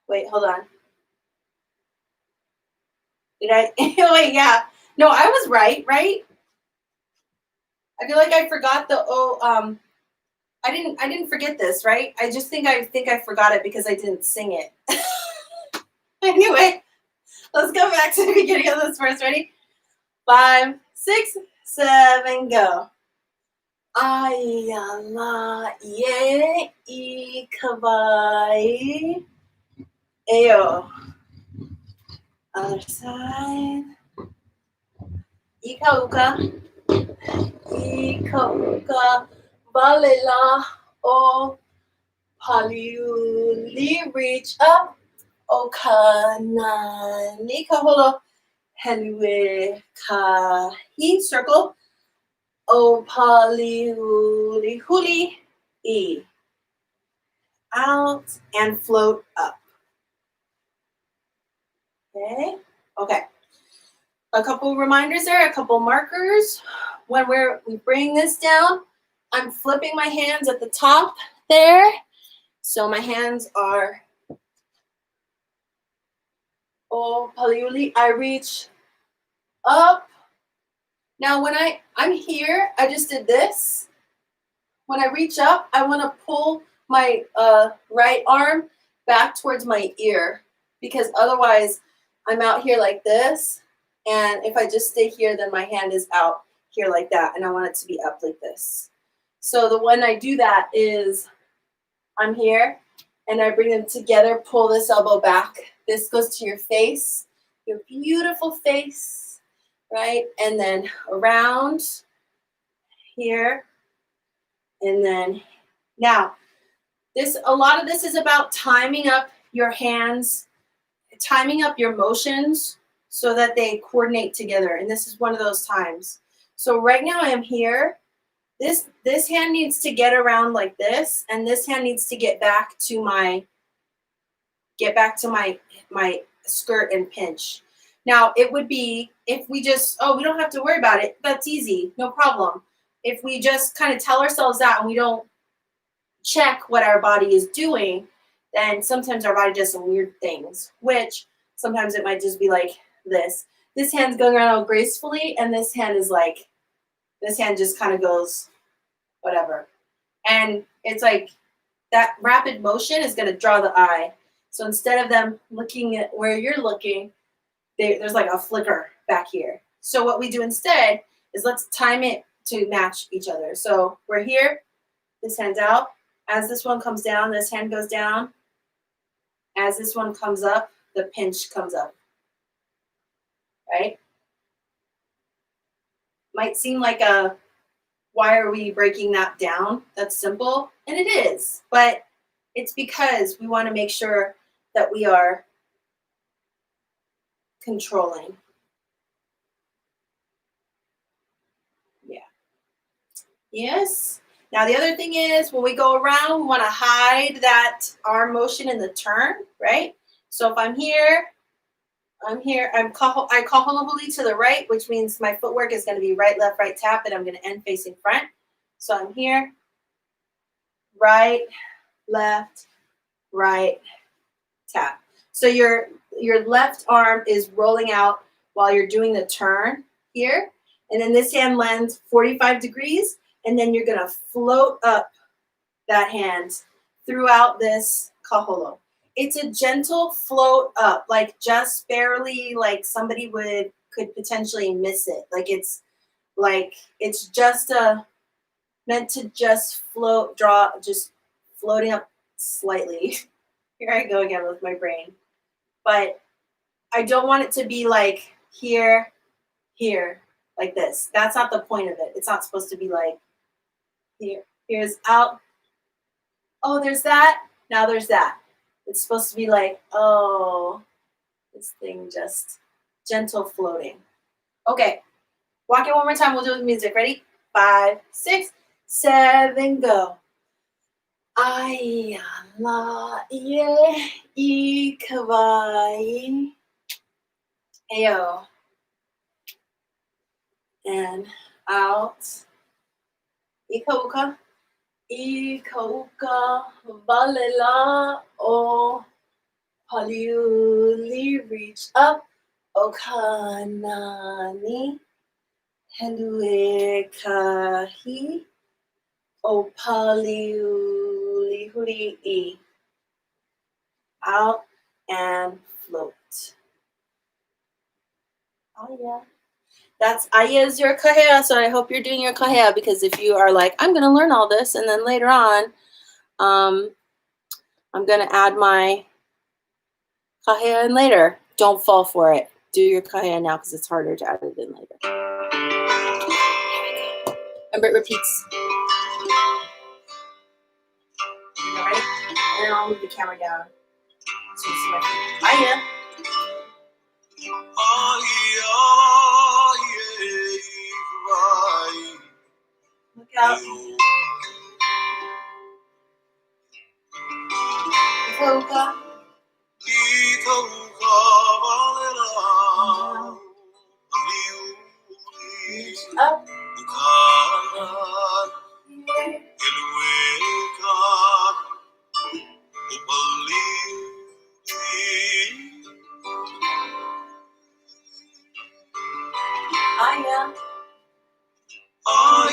wait, hold on. Did I? Wait, yeah. No, I was right, right? I feel like I forgot the I didn't forget this, right? I just think I forgot it because I didn't sing it. Anyway, let's go back to the beginning of this verse. Ready? 5, 6, 7, go. Ayala ye I kawai. Ayo. Other side. Ika uka. Ika uka. Balela o paliuli. Reach up. Okana. Nika holo. Helue kahi. Circle. O paliuli huli. E. Out and float up. Okay. Okay. A couple reminders there, a couple markers. When we bring this down, I'm flipping my hands at the top there. So my hands are o paliuli. I reach up. Now when I'm here, I just did this. When I reach up, I want to pull my right arm back towards my ear because otherwise I'm out here like this. And if I just stay here, then my hand is out here like that. And I want it to be up like this. So the one I do that is I'm here and I bring them together, pull this elbow back. This goes to your face, your beautiful face, right? And then around here. And then now, a lot of this is about timing up your hands, timing up your motions so that they coordinate together. And this is one of those times. So right now I am here. This hand needs to get around like this, and this hand needs to get back to my my skirt and pinch. Now it would be if we just, we don't have to worry about it. That's easy, no problem. If we just kind of tell ourselves that and we don't check what our body is doing, then sometimes our body does some weird things, which sometimes it might just be like this. This hand's going around all gracefully, and this hand is like, this hand just kind of goes whatever. And it's like that rapid motion is going to draw the eye. So instead of them looking at where you're looking, there's like a flicker back here. So what we do instead is let's time it to match each other. So we're here, this hand's out. As this one comes down, this hand goes down. As this one comes up, the pinch comes up, right? Might seem like why are we breaking that down? That's simple, and it is, but it's because we want to make sure that we are controlling. Yeah. Yes. Now the other thing is when we go around, we want to hide that arm motion in the turn, right? So if I'm here, I kaholo huli to the right, which means my footwork is going to be right, left, right, tap, and I'm going to end facing front. So I'm here, right, left, right, tap. So your left arm is rolling out while you're doing the turn here. And then this hand lands 45 degrees, and then you're going to float up that hand throughout this kaholo. It's a gentle float up, like just barely, like somebody could potentially miss it. It's just meant to just just floating up slightly. Here I go again with my brain. But I don't want it to be like here, here. like this. That's not the point of it. It's not supposed to be like, here's out. Oh, there's that. Now there's that. It's supposed to be like, oh, this thing just gentle floating. Okay, walk it one more time. We'll do it with music. Ready? 5, 6, 7, go. ʻaina ie I kawai. Ayo. And out. Ika uka valela o paliuli, reach up. O kanani helue kahi. O paliuli hui. Out and float. Oh yeah. That's Aya is your kahea, so I hope you're doing your kahea, because if you are like, I'm gonna learn all this and then later on, I'm gonna add my kahea in later. Don't fall for it. Do your kahea now because it's harder to add it in later. Remember, it repeats. All right, and then I'll move the camera down so you see my feet. Aya. Look out. Ika up. Aya. Up.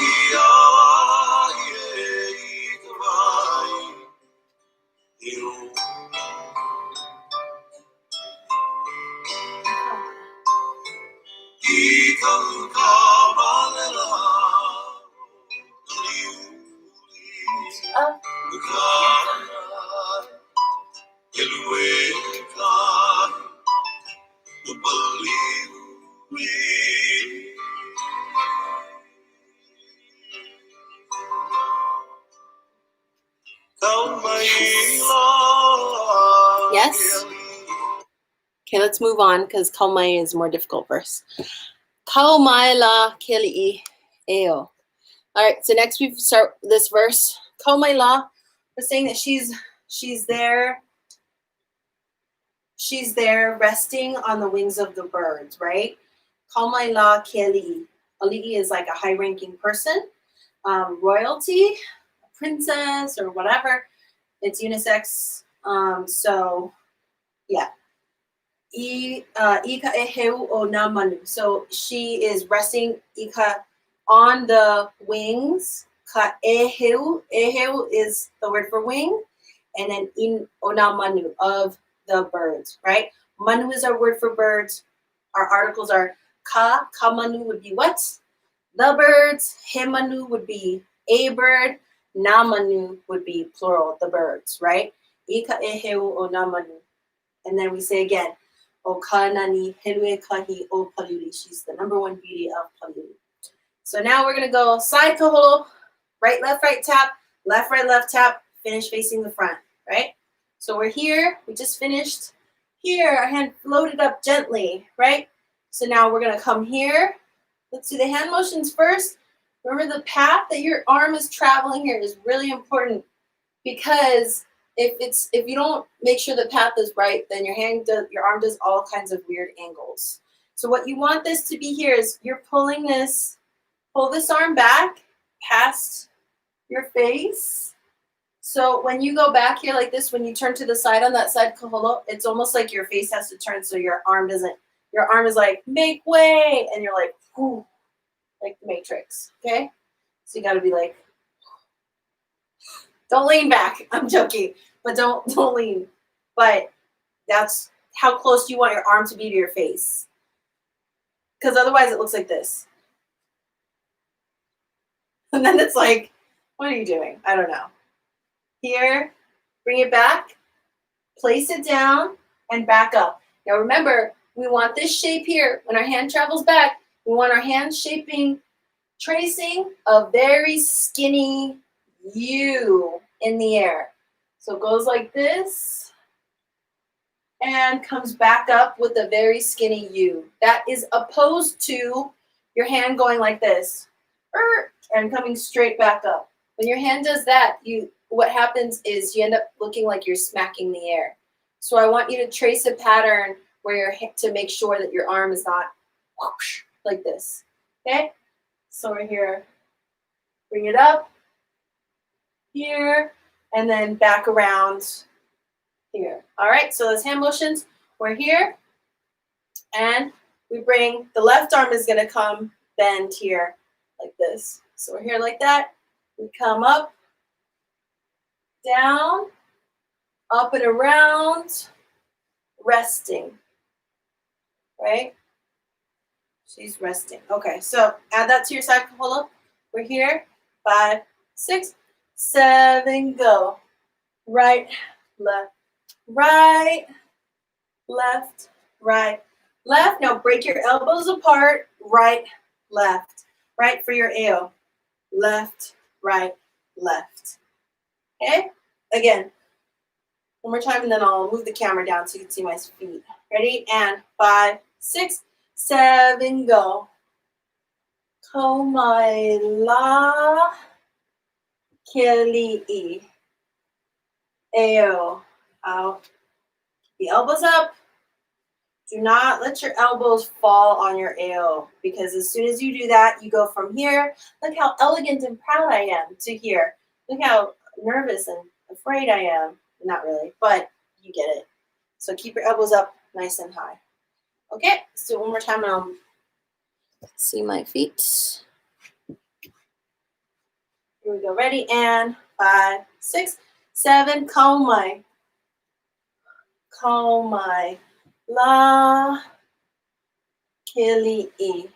Yes. Okay, let's move on because kaumai is a more difficult verse. Kaumai la keli'i eo. All right, so next we start this verse. Kaumai la, we're saying that she's there. She's there resting on the wings of the birds, right? Kaumai la keli'i. Ali'i is like a high-ranking person, royalty, a princess, or whatever. It's unisex. So yeah. Ika eheu o na manu. So she is resting ika on the wings. Ka eheu. Eheu is the word for wing. And then in o na manu, of the birds, right? Manu is our word for birds. Our articles are ka. Ka manu would be what? The birds. He manu would be a bird. Na manu would be plural, the birds, right? Ika eheu o na manu. And then we say again, o kanani helue kahi o paliuli. She's the number one beauty of paliuli. So now we're going to go side kaholo, right, tap, left, right, tap, finish facing the front, right? So we're here. We just finished here. Our hand floated up gently, right? So now we're going to come here. Let's do the hand motions first. Remember, the path that your arm is traveling here is really important, because if you don't make sure the path is right, then your arm does all kinds of weird angles. So what you want this to be here is you're pull this arm back past your face. So when you go back here like this, when you turn to the side on that side kaholo, it's almost like your face has to turn so your arm is like, make way, and you're like, whoo, like the Matrix, okay? So you gotta be like, don't lean back. I'm joking, but don't lean. But that's how close you want your arm to be to your face, because otherwise it looks like this. And then it's like, what are you doing? I don't know. Here, bring it back, place it down, and back up. Now remember, we want this shape here. When our hand travels back, We want our hands tracing a very skinny U in the air. So it goes like this and comes back up with a very skinny U. That is opposed to your hand going like this and coming straight back up. When your hand does that, what happens is you end up looking like you're smacking the air. So I want you to trace a pattern where to make sure that your arm is not whoosh, like this. Okay? So we're here. Bring it up here and then back around here. All right, so those hand motions, we're here and we bring, the left arm is gonna come bend here like this. So we're here like that. We come up, down, up and around, resting, right? She's resting. Okay, so add that to your side kaholo. We're here, 5, 6, 7, go. Right, left, right, left, right, left. Now break your elbows apart, right, left. Right for your ʻeo. Left, right, left. Okay? Again, one more time and then I'll move the camera down so you can see my feet. Ready? And 5, 6, 7, go. Komaila keli'i. ʻeo. Out. The elbows up. Do not let your elbows fall on your ʻeo because as soon as you do that, you go from here, look how elegant and proud I am, to here. Look how nervous and afraid I am. Not really, but you get it. So keep your elbows up nice and high. Okay, let's do it one more time and I'll see my feet. Here we go, ready, and 5, 6, 7, kaumai. Kaumai. La keli'i.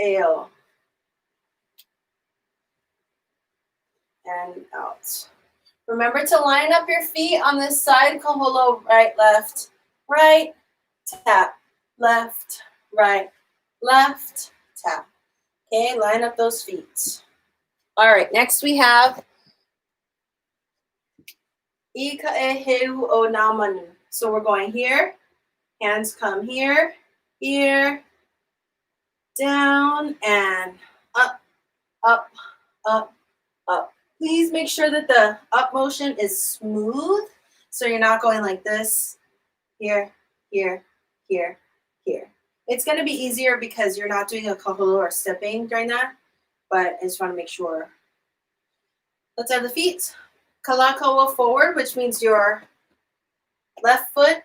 ʻeo. And out. Remember to line up your feet on this side, kaholo, right, tap, left, right, left, tap. Okay, line up those feet. All right, next we have ikaeheu o namanu. So we're going here, hands come here, here, down, and up, up, up, up. Please make sure that the up motion is smooth, so you're not going like this, here, here, here, here. It's going to be easier because you're not doing a kaholo or stepping during that, but I just want to make sure. Let's have the feet. Kalakaua forward, which means your right foot,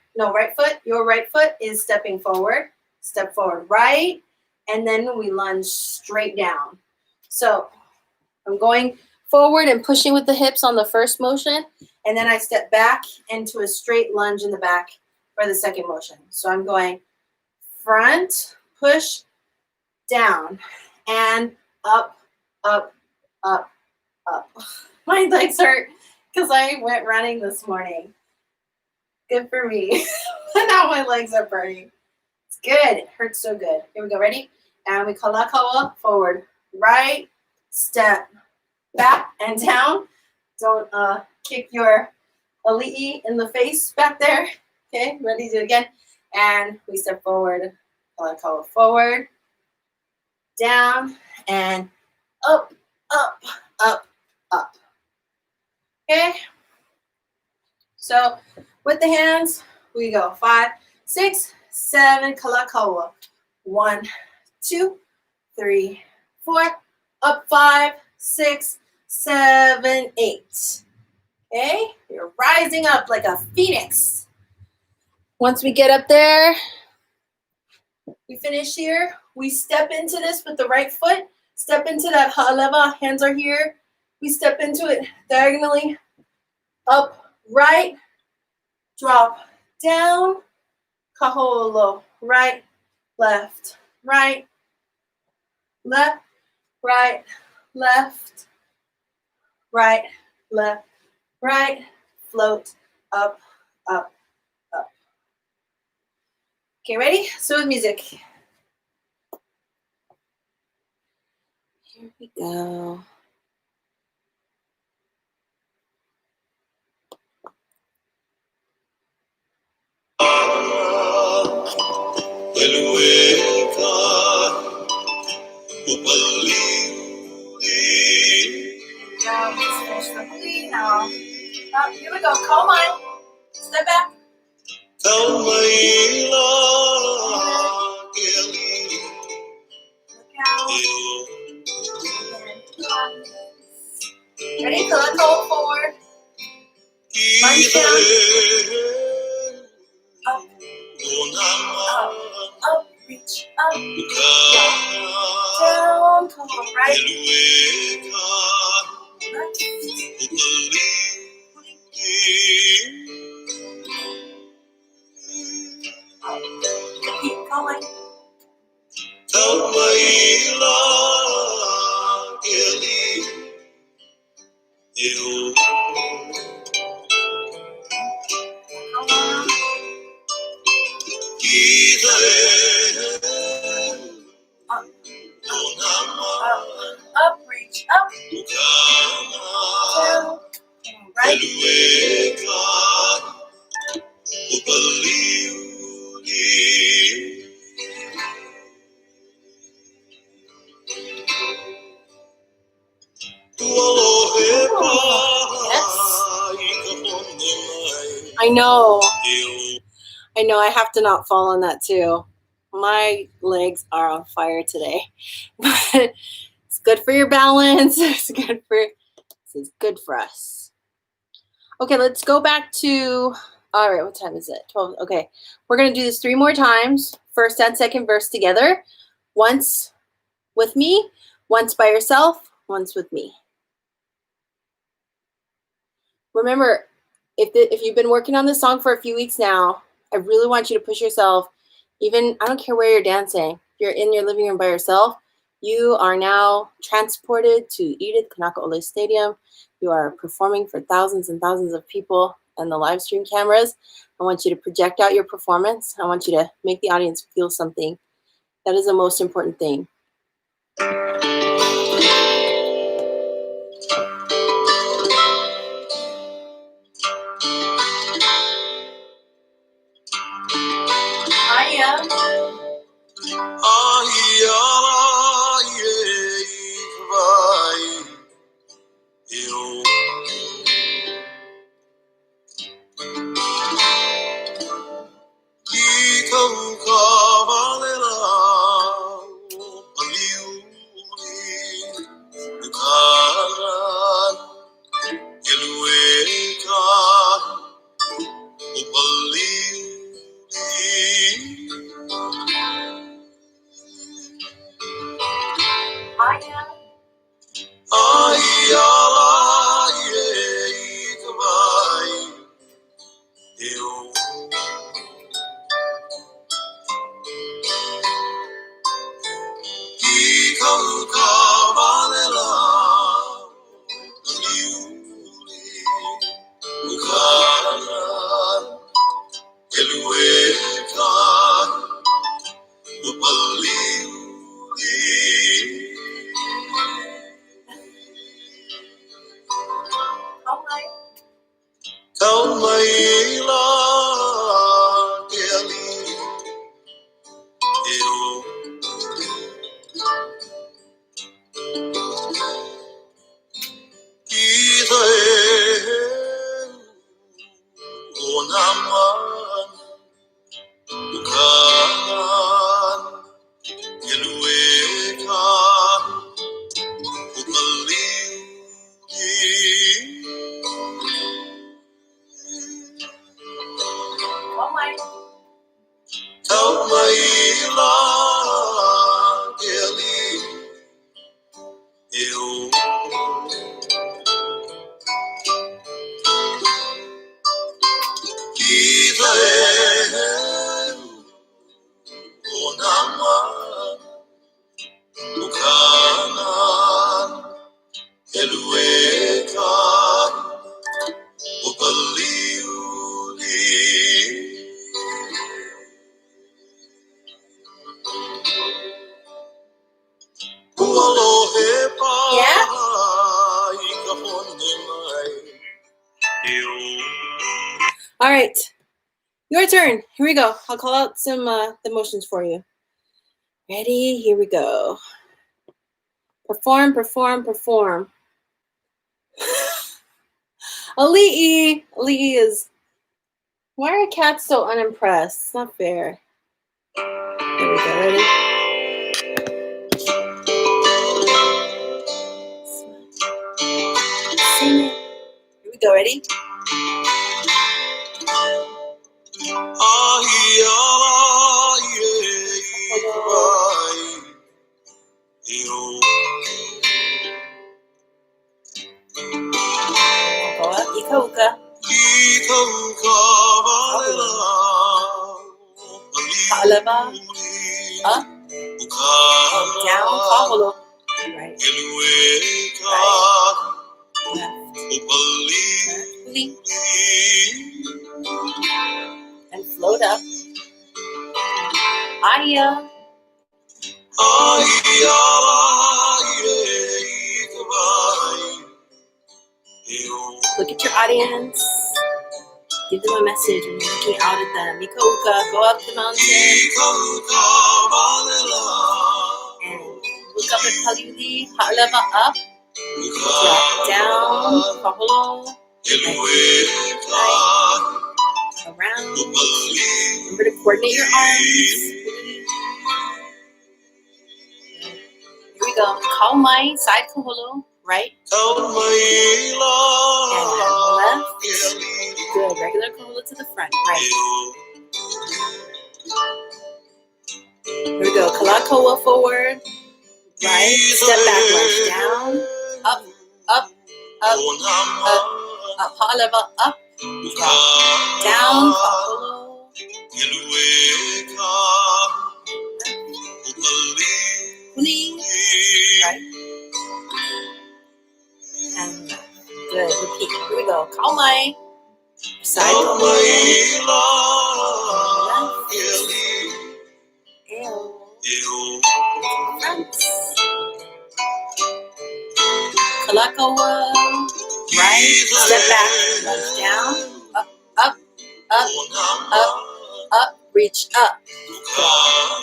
your right foot is stepping forward. Step forward right, and then we lunge straight down. So I'm going forward and pushing with the hips on the first motion, and then I step back into a straight lunge in the back for the second motion. So I'm going front, push, down, and up, up, up, up. My legs hurt because I went running this morning. Good for me. Now my legs are burning. It's good. It hurts so good. Here we go. Ready? And we kalakaua forward. Right step back and down. Don't kick your ʻoli'i in the face back there. Okay, ready to do it again. And we step forward. Kalakaua forward. Down and up, up, up, up. Okay. So with the hands, we go 5, 6, 7, kalakaua. 1, 2, 3, 4, up 5, 6, 7, 8. Okay, you're rising up like a phoenix. Once we get up there, we finish here. We step into this with the right foot. Step into that ha'aleva, hands are here. We step into it diagonally, up, right, drop, down, kaholo, right, left, right, left, right, left, right, left, right, float, up, up, up. Okay, ready? So with music. Here we go. Now let's finish the movie now. Oh, here we go. Come on. Step back. Look out. Ready? So let's hold forward. Lunge down. Up. Up. Reach. Up. Down. Come on, right? Left. Keep going. Up, reach up, down, right. Yes. I know. I have to not fall on that too. My legs are on fire today, but it's good for your balance. This is good for us. Okay, let's go back to, all right, what time is it? 12, okay. We're gonna do this 3 more times. First and second verse together. Once with me, once by yourself, once with me. Remember, if you've been working on this song for a few weeks now, I really want you to push yourself. Even, I don't care where you're dancing. If you're in your living room by yourself, you are now transported to Edith Kanaka Ole Stadium. You are performing for thousands and thousands of people and the live stream cameras. I want you to project out your performance. I want you to make the audience feel something. That is the most important thing. All right, your turn. Here we go. I'll call out some the motions for you. Ready? Here we go. Perform, perform, perform. Ali'i. Ali'i is, why are cats so unimpressed? It's not fair. Here we go. Ready? Sing it. Here we go. Ready? Go up. Ika uka. Ha'alava. Up. Down. Kaholo. Right. Right. And float up. Aya. Look at your audience. Give them a message when you're looking out at them. Mika uka, go up the mountain. And look up at Paliuli. Ha'alava up. Drop down. Kaholo. Around. Remember to coordinate your arms. Here we go. Kaumai, side kaholo, right. And left. Good. Regular kaholo to the front, right. Here we go. Kalakaua forward, right. Step back, lunge down. Up, up, up, up, up. Ha'alava up. Drop down. Kaholo. ʻoli. Right. And left. Good. Repeat. Here we go. Kaumai. Side kaholo. Left. Front. Kalakaua. Right. Step back. Lunge down. Up, up, up, up, up. Reach up.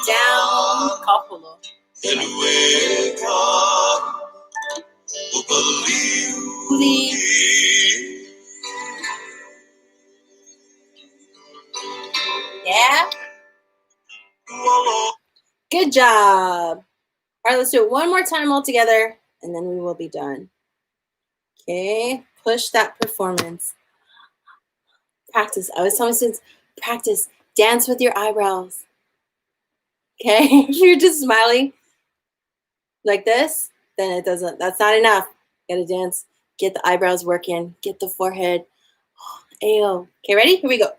Down. Kaholo. ʻoli. Yeah? Good job. All right, let's do it one more time all together, and then we will be done. Okay, push that performance. Practice. I was telling students, practice. Dance with your eyebrows. Okay, if you're just smiling like this, then it doesn't, that's not enough. You gotta dance, get the eyebrows working, get the forehead. Ayo. Okay, ready? Here we go.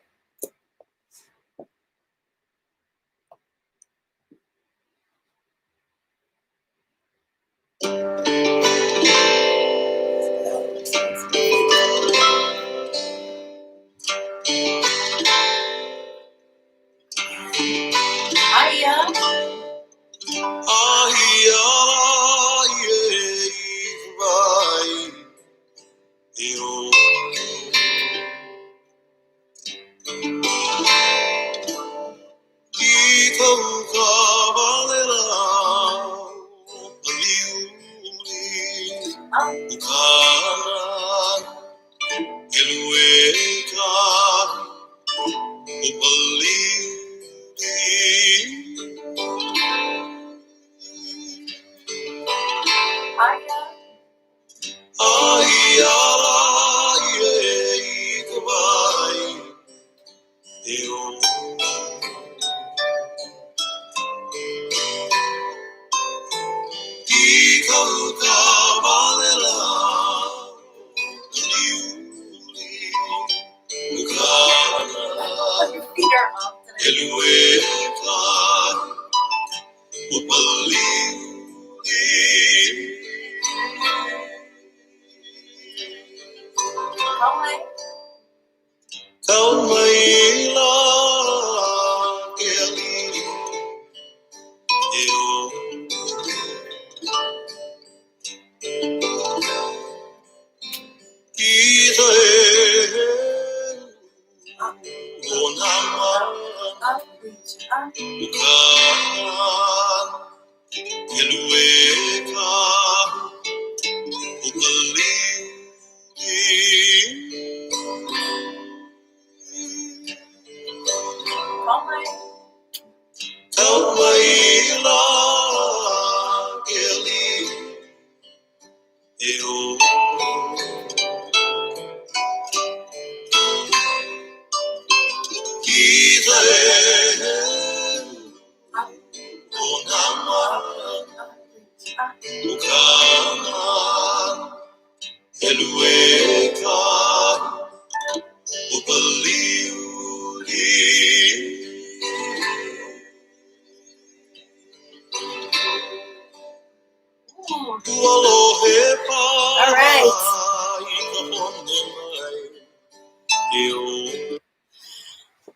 All right.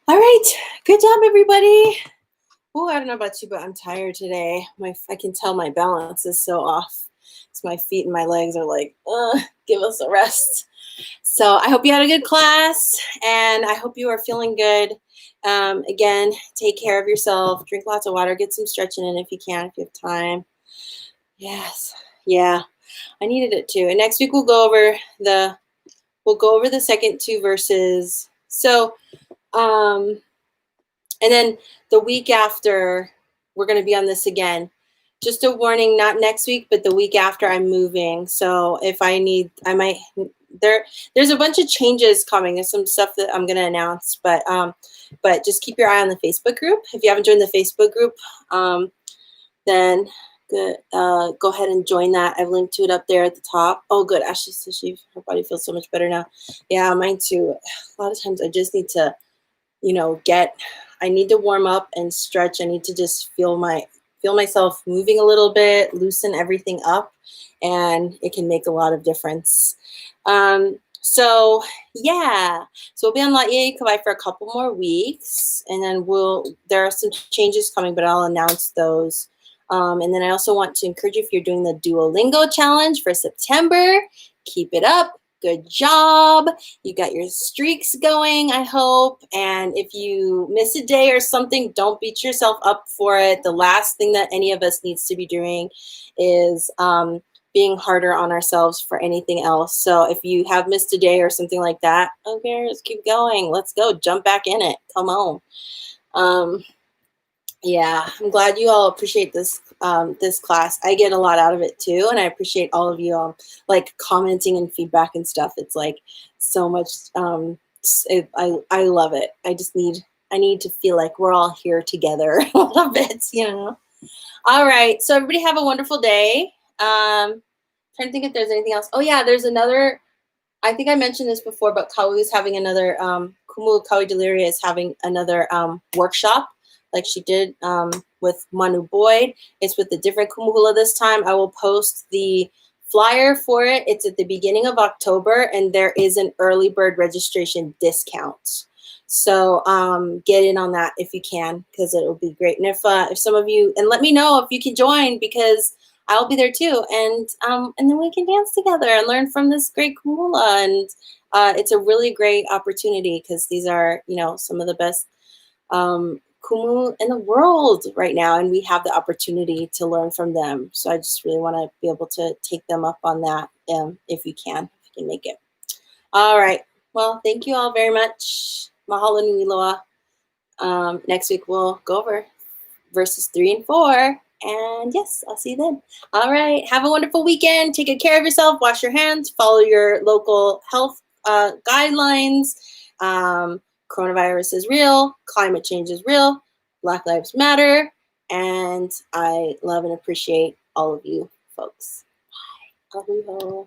All right. Good job, everybody. Oh, I don't know about you, but I'm tired today. I can tell my balance is so off. So my feet and my legs are like, give us a rest. So I hope you had a good class, and I hope you are feeling good. Again, take care of yourself. Drink lots of water. Get some stretching in if you can, if you have time. Yes. Yeah. I needed it too. And next week we'll go over the second two verses. So, and then the week after, we're going to be on this again. Just a warning, not next week, but the week after I'm moving. So if I might, there's a bunch of changes coming. There's some stuff that I'm going to announce, but just keep your eye on the Facebook group. If you haven't joined the Facebook group, then good. Go ahead and join that. I've linked to it up there at the top. Oh, good. Ashley says her body feels so much better now. Yeah, mine too. A lot of times I just need to, I need to warm up and stretch. I need to just feel myself moving a little bit, loosen everything up, and it can make a lot of difference. So yeah, so we'll be on La'i'i Kawai for a couple more weeks, and then there are some changes coming, but I'll announce those. And then I also want to encourage you, if you're doing the Duolingo challenge for September, keep it up. Good job. You got your streaks going, I hope. And if you miss a day or something, don't beat yourself up for it. The last thing that any of us needs to be doing is being harder on ourselves for anything else. So if you have missed a day or something like that, okay, let's keep going. Let's go. Jump back in it. Come on. Yeah, I'm glad you all appreciate this class. I get a lot out of it too, and I appreciate all of you all like commenting and feedback and stuff. It's like so much. I love it. I need to feel like we're all here together a little bit, All right, so everybody have a wonderful day. Trying to think if there's anything else. Oh yeah, there's another. I think I mentioned this before, but Kaui is having another. Kumu Kaui Deliria is having another workshop, like she did with Manu Boyd. It's with a different kumu hula this time. I will post the flyer for it. It's at the beginning of October, and there is an early bird registration discount. So get in on that if you can, because it will be great. And if some of you, and let me know if you can join, because I'll be there too. And then we can dance together and learn from this great kumu. And it's a really great opportunity, because these are, some of the best kumu in the world right now, and we have the opportunity to learn from them. So I just really want to be able to take them up on that, if you can make it. All right. Well, thank you all very much. Mahalo nui loa. Next week we'll go over verses 3 and 4. And yes, I'll see you then. All right. Have a wonderful weekend. Take good care of yourself. Wash your hands. Follow your local health guidelines. Coronavirus is real. Climate change is real. Black Lives Matter. And I love and appreciate all of you folks. Bye. Aloha.